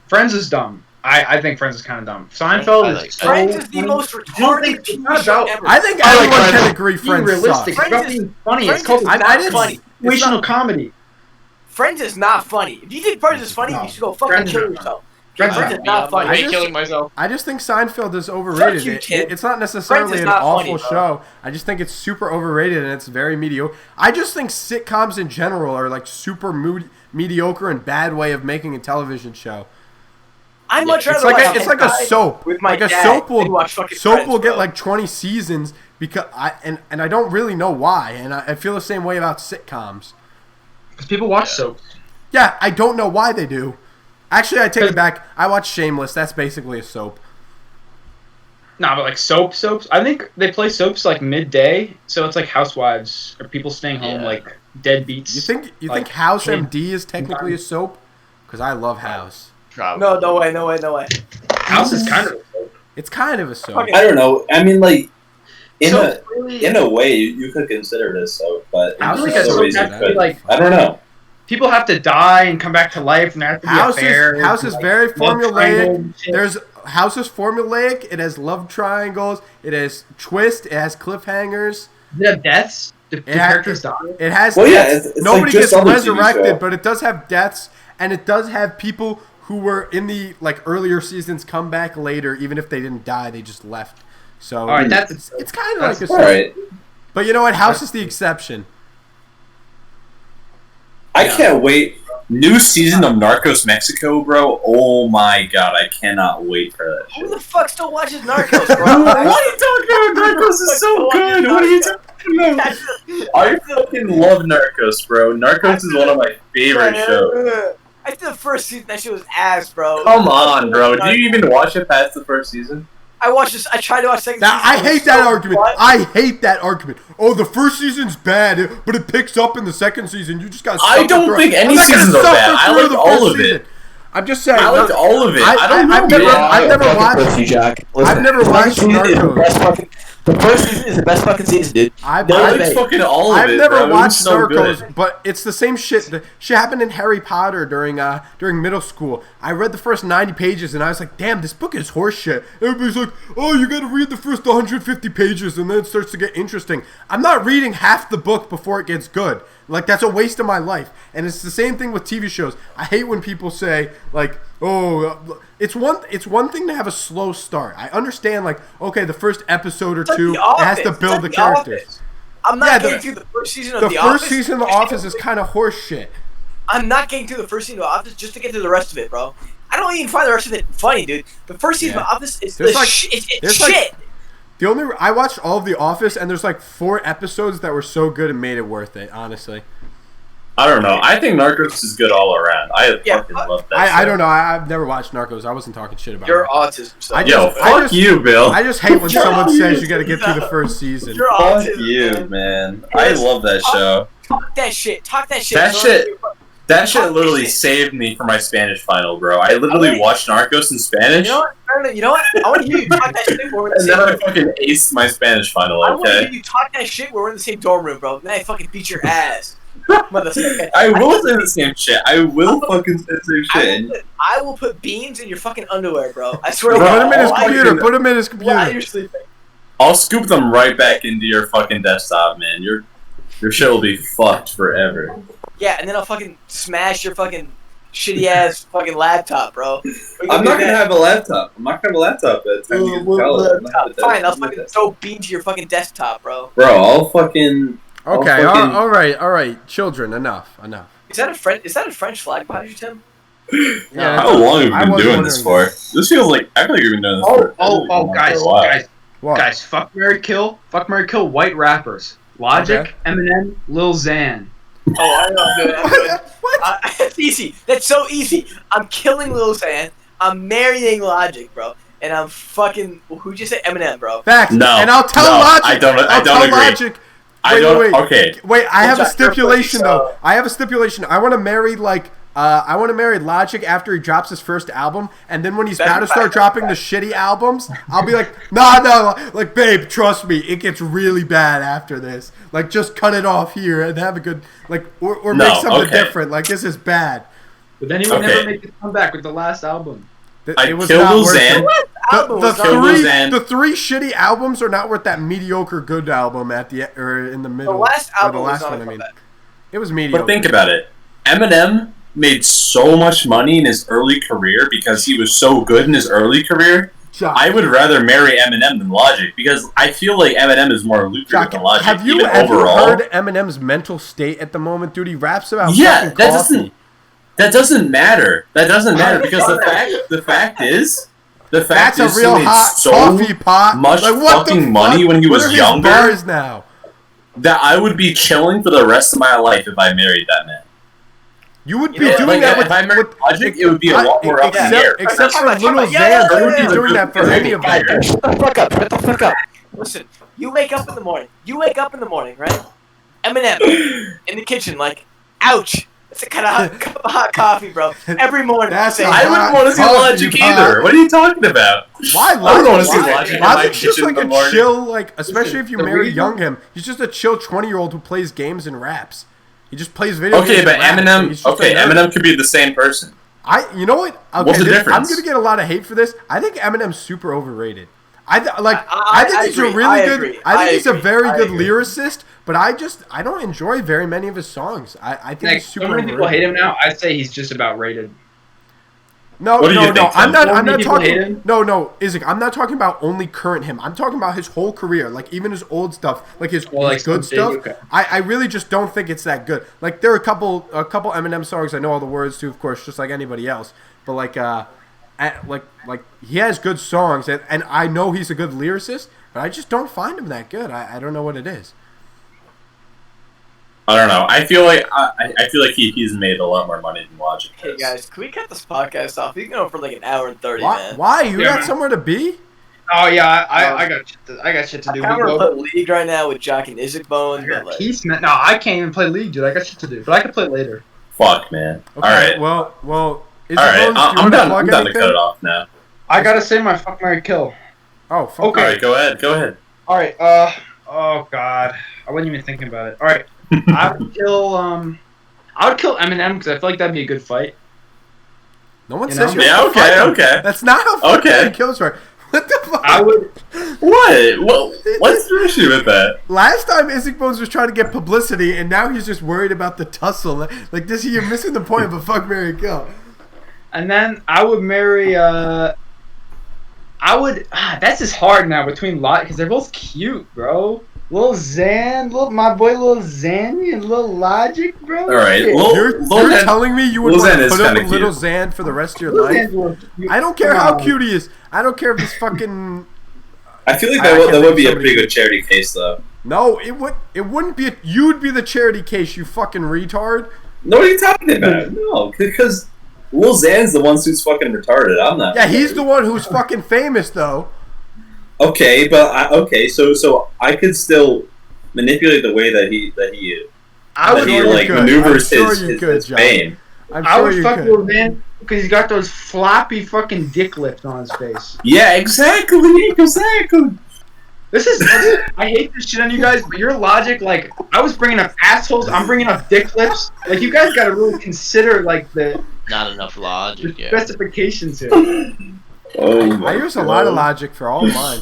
Friends is dumb. I think Friends is kind of dumb. Seinfeld is Friends is the most retarded TV show ever. I think everyone can agree Friends sucks. It's about being funny. It's called situational comedy. Friends is not funny. If you think Friends is funny, you should go fucking kill yourself. Friends is not funny. I hate killing myself. I just think Seinfeld is overrated. It's not necessarily an awful show. I just think it's super overrated and it's very mediocre. I just think sitcoms in general are super mediocre and bad way of making a television show. I much rather it's like a soap. with my like a dad soap will than watch fucking soap Friends, will get bro. like 20 seasons because I don't really know why, and I feel the same way about sitcoms. Because people watch soaps. Yeah, I don't know why they do. Actually, I take it back. I watch Shameless. That's basically a soap. Nah, but like soaps. I think they play soaps like midday, so it's like Housewives or people staying home like deadbeats. You like, think House kid- MD is technically a soap? Because I love House. Probably. No way. House is kind of a soap. It's kind of a soap. Fucking- I don't know. I mean, like So really, in a way, you could consider this so, but I in feel like other a soap ways you has to be couldn't. like I don't know. people have to die and come back to life, and there has to be House a fair. is very love formulaic. triangle and shit. There's House is formulaic. It has love triangles. It has twist. It has cliffhangers. Does it have deaths? Do characters die? It has Well, yeah, deaths. it's Nobody like just gets other TV show. resurrected, but it does have deaths, and it does have people who were in the like earlier seasons come back later, even if they didn't die, they just left. So All right, that's it's kind of that's- like a All soap. right. But you know what? House is the exception. I can't wait. New season of Narcos Mexico, bro. Oh my god, I cannot wait for that Who shit. the fuck still watches Narcos, bro? What are you talking about? Narcos is so good. What are you talking about? I fucking love Narcos, bro. Narcos is one of my favorite shows. I did the first season. That shit was ass, bro. Come on, bro. Do you even watch it past the first season? I watched this. I tried to watch second Now, season. I it was hate that so argument. fun. I hate that argument. Oh, the first season's bad, but it picks up in the second season. You just got. I don't think any seasons are bad. I liked all of it. I'm just saying. I liked all of it. I don't I've know. never, Yeah, I've never watched. Pussy, Jack. I've never watched Narcos. The first season is the best fucking season, dude. I've I liked fucking all of I've it, never bro. It was watched so Narcos, good. but it's the same shit. The shit happened in Harry Potter during middle school. I read the first 90 pages and I was like, damn, this book is horseshit. Everybody's like, oh, you gotta read the first 150 pages and then it starts to get interesting. I'm not reading half the book before it gets good. Like, that's a waste of my life. And it's the same thing with TV shows. I hate when people say, like, oh, it's one thing to have a slow start. I understand, like, okay, the first episode or It's like two, The it has to Office. build It's the like characters. Office. I'm not Yeah, getting the- through the first season of The The first Office. season of The Office is kind of horse shit. I'm not getting through the first season of The Office just to get to the rest of it, bro. I don't even find the rest of it funny, dude. The first season Yeah. of The Office is There's the like- it's there's like- shit. I watched all of The Office, and there's like 4 episodes that were so good it made it worth it. Honestly, I don't know. I think Narcos is good all around. I Yeah, fucking love that. I show. don't know. I've never watched Narcos. I wasn't talking shit about You're it. autism. So. I Yo, just- fuck you, Bill. I just hate when You're someone autism. says you got to get through the first season. You're Fuck autism, you, man. I love that show. Talk that shit. Talk that shit. That bro. shit- That shit Fuck literally shit. saved me for my Spanish final, bro. I literally Okay. watched Narcos in Spanish, You know what? Brandon, you know what? I want to hear you talk that shit when we're in the and same then I room. fucking aced my Spanish final, I want to hear okay? you talk that shit when we're in the same dorm room, bro. Then I fucking beat your ass. Motherfucker. I will say the same shit. I will fucking say the same shit. I will put beans in your fucking underwear, bro. I swear to Bro, Put God. him in his While computer. Put him in his you're- while computer. you're sleeping. I'll scoop them right back into your fucking desktop, man. Your shit will be fucked forever. Yeah, and then I'll fucking smash your fucking shitty ass fucking laptop, bro. I'm not gonna have a laptop. I'm not gonna have a laptop at the time you get to college. I'm not gonna have a Fine, I'll desktop. fucking throw beans to your fucking desktop, bro. Bro, I'll fucking. Okay, I'll fucking- all right, children, enough. Is that a French flag behind you, Tim? Yeah, How long have I we was been doing this for? wondering This feels like I feel like we've been doing this for. Guys, for a while. What? guys, fuck Mary Kill, white rappers. Logic, Okay. Eminem, Lil Xan. Oh, I know, I'm good. I'm good. What? It's easy. That's so easy. I'm killing Lil Xan. I'm marrying Logic, bro. And I'm fucking. Who'd you say? Eminem, bro. Facts. No, And I'll tell no, Logic. I don't I'll agree. tell Logic. I Wait, don't. wait. Okay. Wait, I have a Jack, you're stipulation funny, though. so- I have a stipulation. I want to marry I want to marry Logic after he drops his first album, and then when he's about to start dropping the shitty albums, I'll be like, no, like, babe, trust me, it gets really bad after this. Like, just cut it off here and have a good, like, or No, make something okay. different. Like, this is bad. But then he would Okay. never make his comeback with the last album. I It was killed not Lil worth Xan. it. Album The was not Kill Lil three, Xan. the 3 shitty albums are not worth that mediocre good album at the or in the middle. The last or album the last was not one. a I mean, comeback. it was mediocre. But think about it. Eminem made so much money in his early career because he was so good in his early career. Josh, I would rather marry Eminem than Logic because I feel like Eminem is more lucrative Jock, than Logic. have you even ever overall. heard Eminem's mental state at the moment, dude? He raps about Yeah, fucking that coffee. That doesn't matter. That doesn't matter because the fact is That's a he real made hot so coffee pot. much Like, what the fucking money fuck? when he What was are his younger bars now? that I would be chilling for the rest of my life if I married that man. You would be You know, doing like, that with if I married Logic, it would be a I- lot more up in the air. Except for Time Little out. Xan, you would Yeah. be doing that for any of them. Shut the fuck up. Shut the fuck up. Listen, you wake up in the morning. Right? Eminem in the kitchen, like, ouch. It's a cup of hot coffee, bro. Every morning. That's say, a I wouldn't want to see Coffee Logic pot. either. What are you talking about? Why? I don't want to see Logic? Logic in my Logic's just kitchen like in the a morning. chill, like, especially if you the marry reason- young him. He's just a chill 20-year-old who plays games and raps. He just plays video games. Okay, but and raps. He's Eminem. just a Okay, nerd. Eminem could be the same person. You know what? Okay, What's the I'm difference? gonna get a lot of hate for this. I think Eminem's super overrated. I think I he's a agree. really I good. agree. I think I he's a agree. very I good agree. lyricist, but I don't enjoy very many of his songs. I think Like, he's super so many people overrated. hate him now. I say he's just about rated. No, What do you no, think, no. I'm Tim? not. So I'm many not people hate talking. him? No, Isaac. I'm not talking about only current him. I'm talking about his whole career, like even his old stuff, like his Well, like good some big- stuff. okay. I really just don't think it's that good. Like there are a couple Eminem songs I know all the words to, of course, just like anybody else. But like he has good songs, and I know he's a good lyricist, but I just don't find him that good. I don't know what it is. I don't know. I feel like he's made a lot more money than Logic Hey, has. guys, can we cut this podcast off? We can go for like an hour and 30, Why? man. Why? You Yeah, got man. somewhere to be? Oh yeah, I got shit to do. I'm We gonna go- put League right now with Jock and Isaac Bone. I But got like, Peace, man. No, I can't even play League, dude. I got shit to do, but I can play later. Fuck, man. Okay. All right. Well. Is All it right. Bones, do you I'm wanna done. plug I'm done to anything? cut it off now. I gotta say my fuck, marry, kill. Oh, fuck. Okay. All right. Go ahead. Go ahead. All right. Oh god, I wasn't even thinking about it. All right. I would kill Eminem because I feel like that'd be a good fight. No one You says know? you Yeah. have to fight Okay. him. Okay. That's not how fucking Okay. kills work. What the fuck? I would. What's the issue with that? Last time Isaac Bones was trying to get publicity, and now he's just worried about the tussle. Like this, you're missing the point of a fuck, marry, kill. And then I would marry. That's just hard now between Lot because they're both cute, bro. Lil Xan, my boy Lil Xan and Lil Logic, bro. All right. Shit. You're Xan- telling me you would Lil want Xan to is put up kinda with Little cute. Xan for the rest of your Lil life? Xan's real cute. I don't care Come how on. cute he is. I don't care if he's fucking. I feel like I that can't would think be of a pretty good charity case, though. No, it wouldn't be. You'd be the charity case, you fucking retard. No, what are you talking about? No, because Lil Xan's the one who's fucking retarded. I'm not. Yeah, he's the one who's fucking famous, though. Okay, but so I could still manipulate the way that he I would, sure you like could. maneuvers I'm sure his, you his, could, his John. fame. I'm I sure would you fuck could. Lil Xan because he's got those floppy fucking dick lips on his face. Yeah, exactly. This is. I hate this shit on you guys, but your logic, like, I was bringing up assholes, I'm bringing up dick lips. Like, you guys gotta really consider, like, the Not enough logic, yeah. specifications here. Oh I use a lot of logic for all of mine.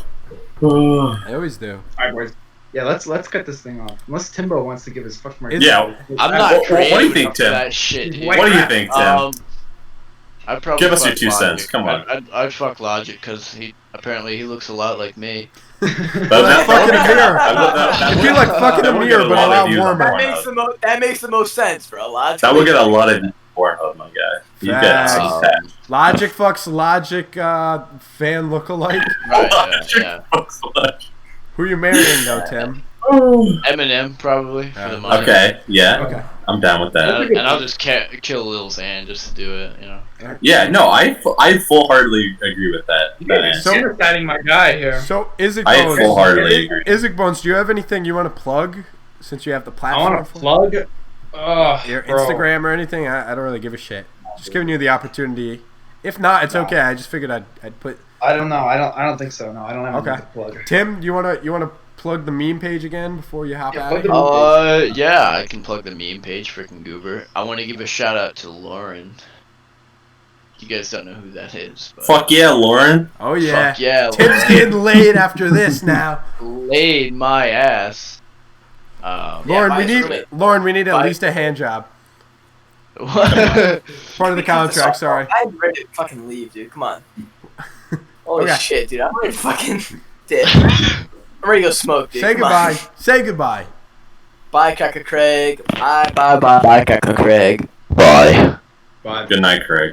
God. I always do. Alright, boys. Yeah, let's cut this thing off. Unless Timbo wants to give his fuck mark. Yeah. I'm What not do you creative think, enough for Tim? that shit, dude. What do you think, Tim? I'd probably Give us your fuck 2 cents, Logic. come on. I'd fuck Logic because he looks a lot like me. That fucking a mirror. that It'd be like fucking a would mirror, get a but a lot of lot views on warmer. Pornhub. that makes the most sense, bro. Logically. That would get a lot of Pornhub, my guy. You get Facts. some tax. Logic fucks Logic fan lookalike. Right, yeah. Who you marrying though, Tim? Eminem probably for the money. Okay, yeah, Okay. I'm down with that. And I'll just kill Lil Xan just to do it, you know. Yeah, no, I full-heartedly agree with that. So- You're standing my guy here. So Isaac I Bones, full-heartedly agree. Isaac Bones, do you have anything you want to plug since you have the I platform? want to plug. Your Bro. Instagram or anything? I don't really give a shit. Just giving you the opportunity. If not, it's okay. I just figured I'd put. I don't know. I don't think so. No, I don't have Okay. anything to plug. Tim, you wanna plug the meme page again before you hop Yeah, out? plug of here? the- Yeah, I can plug the meme page, freaking goober. I want to give a shout out to Lauren. You guys don't know who that is. But Fuck yeah, Lauren. Oh yeah. Fuck yeah, Tim's Lauren. getting laid after this now. Laid my ass. Lauren, buy we us need from it. at Buy- least a hand job. What? Part of the contract. Sorry. I'm ready to fucking leave, dude. Come on. Holy Okay. shit, dude. I'm ready to fucking dip. I'm ready to go smoke, dude. Say Come on. goodbye. Say goodbye. Bye, Cracker Craig. Bye. Bye, Cracker Craig. Bye. Bye. Good night, Craig.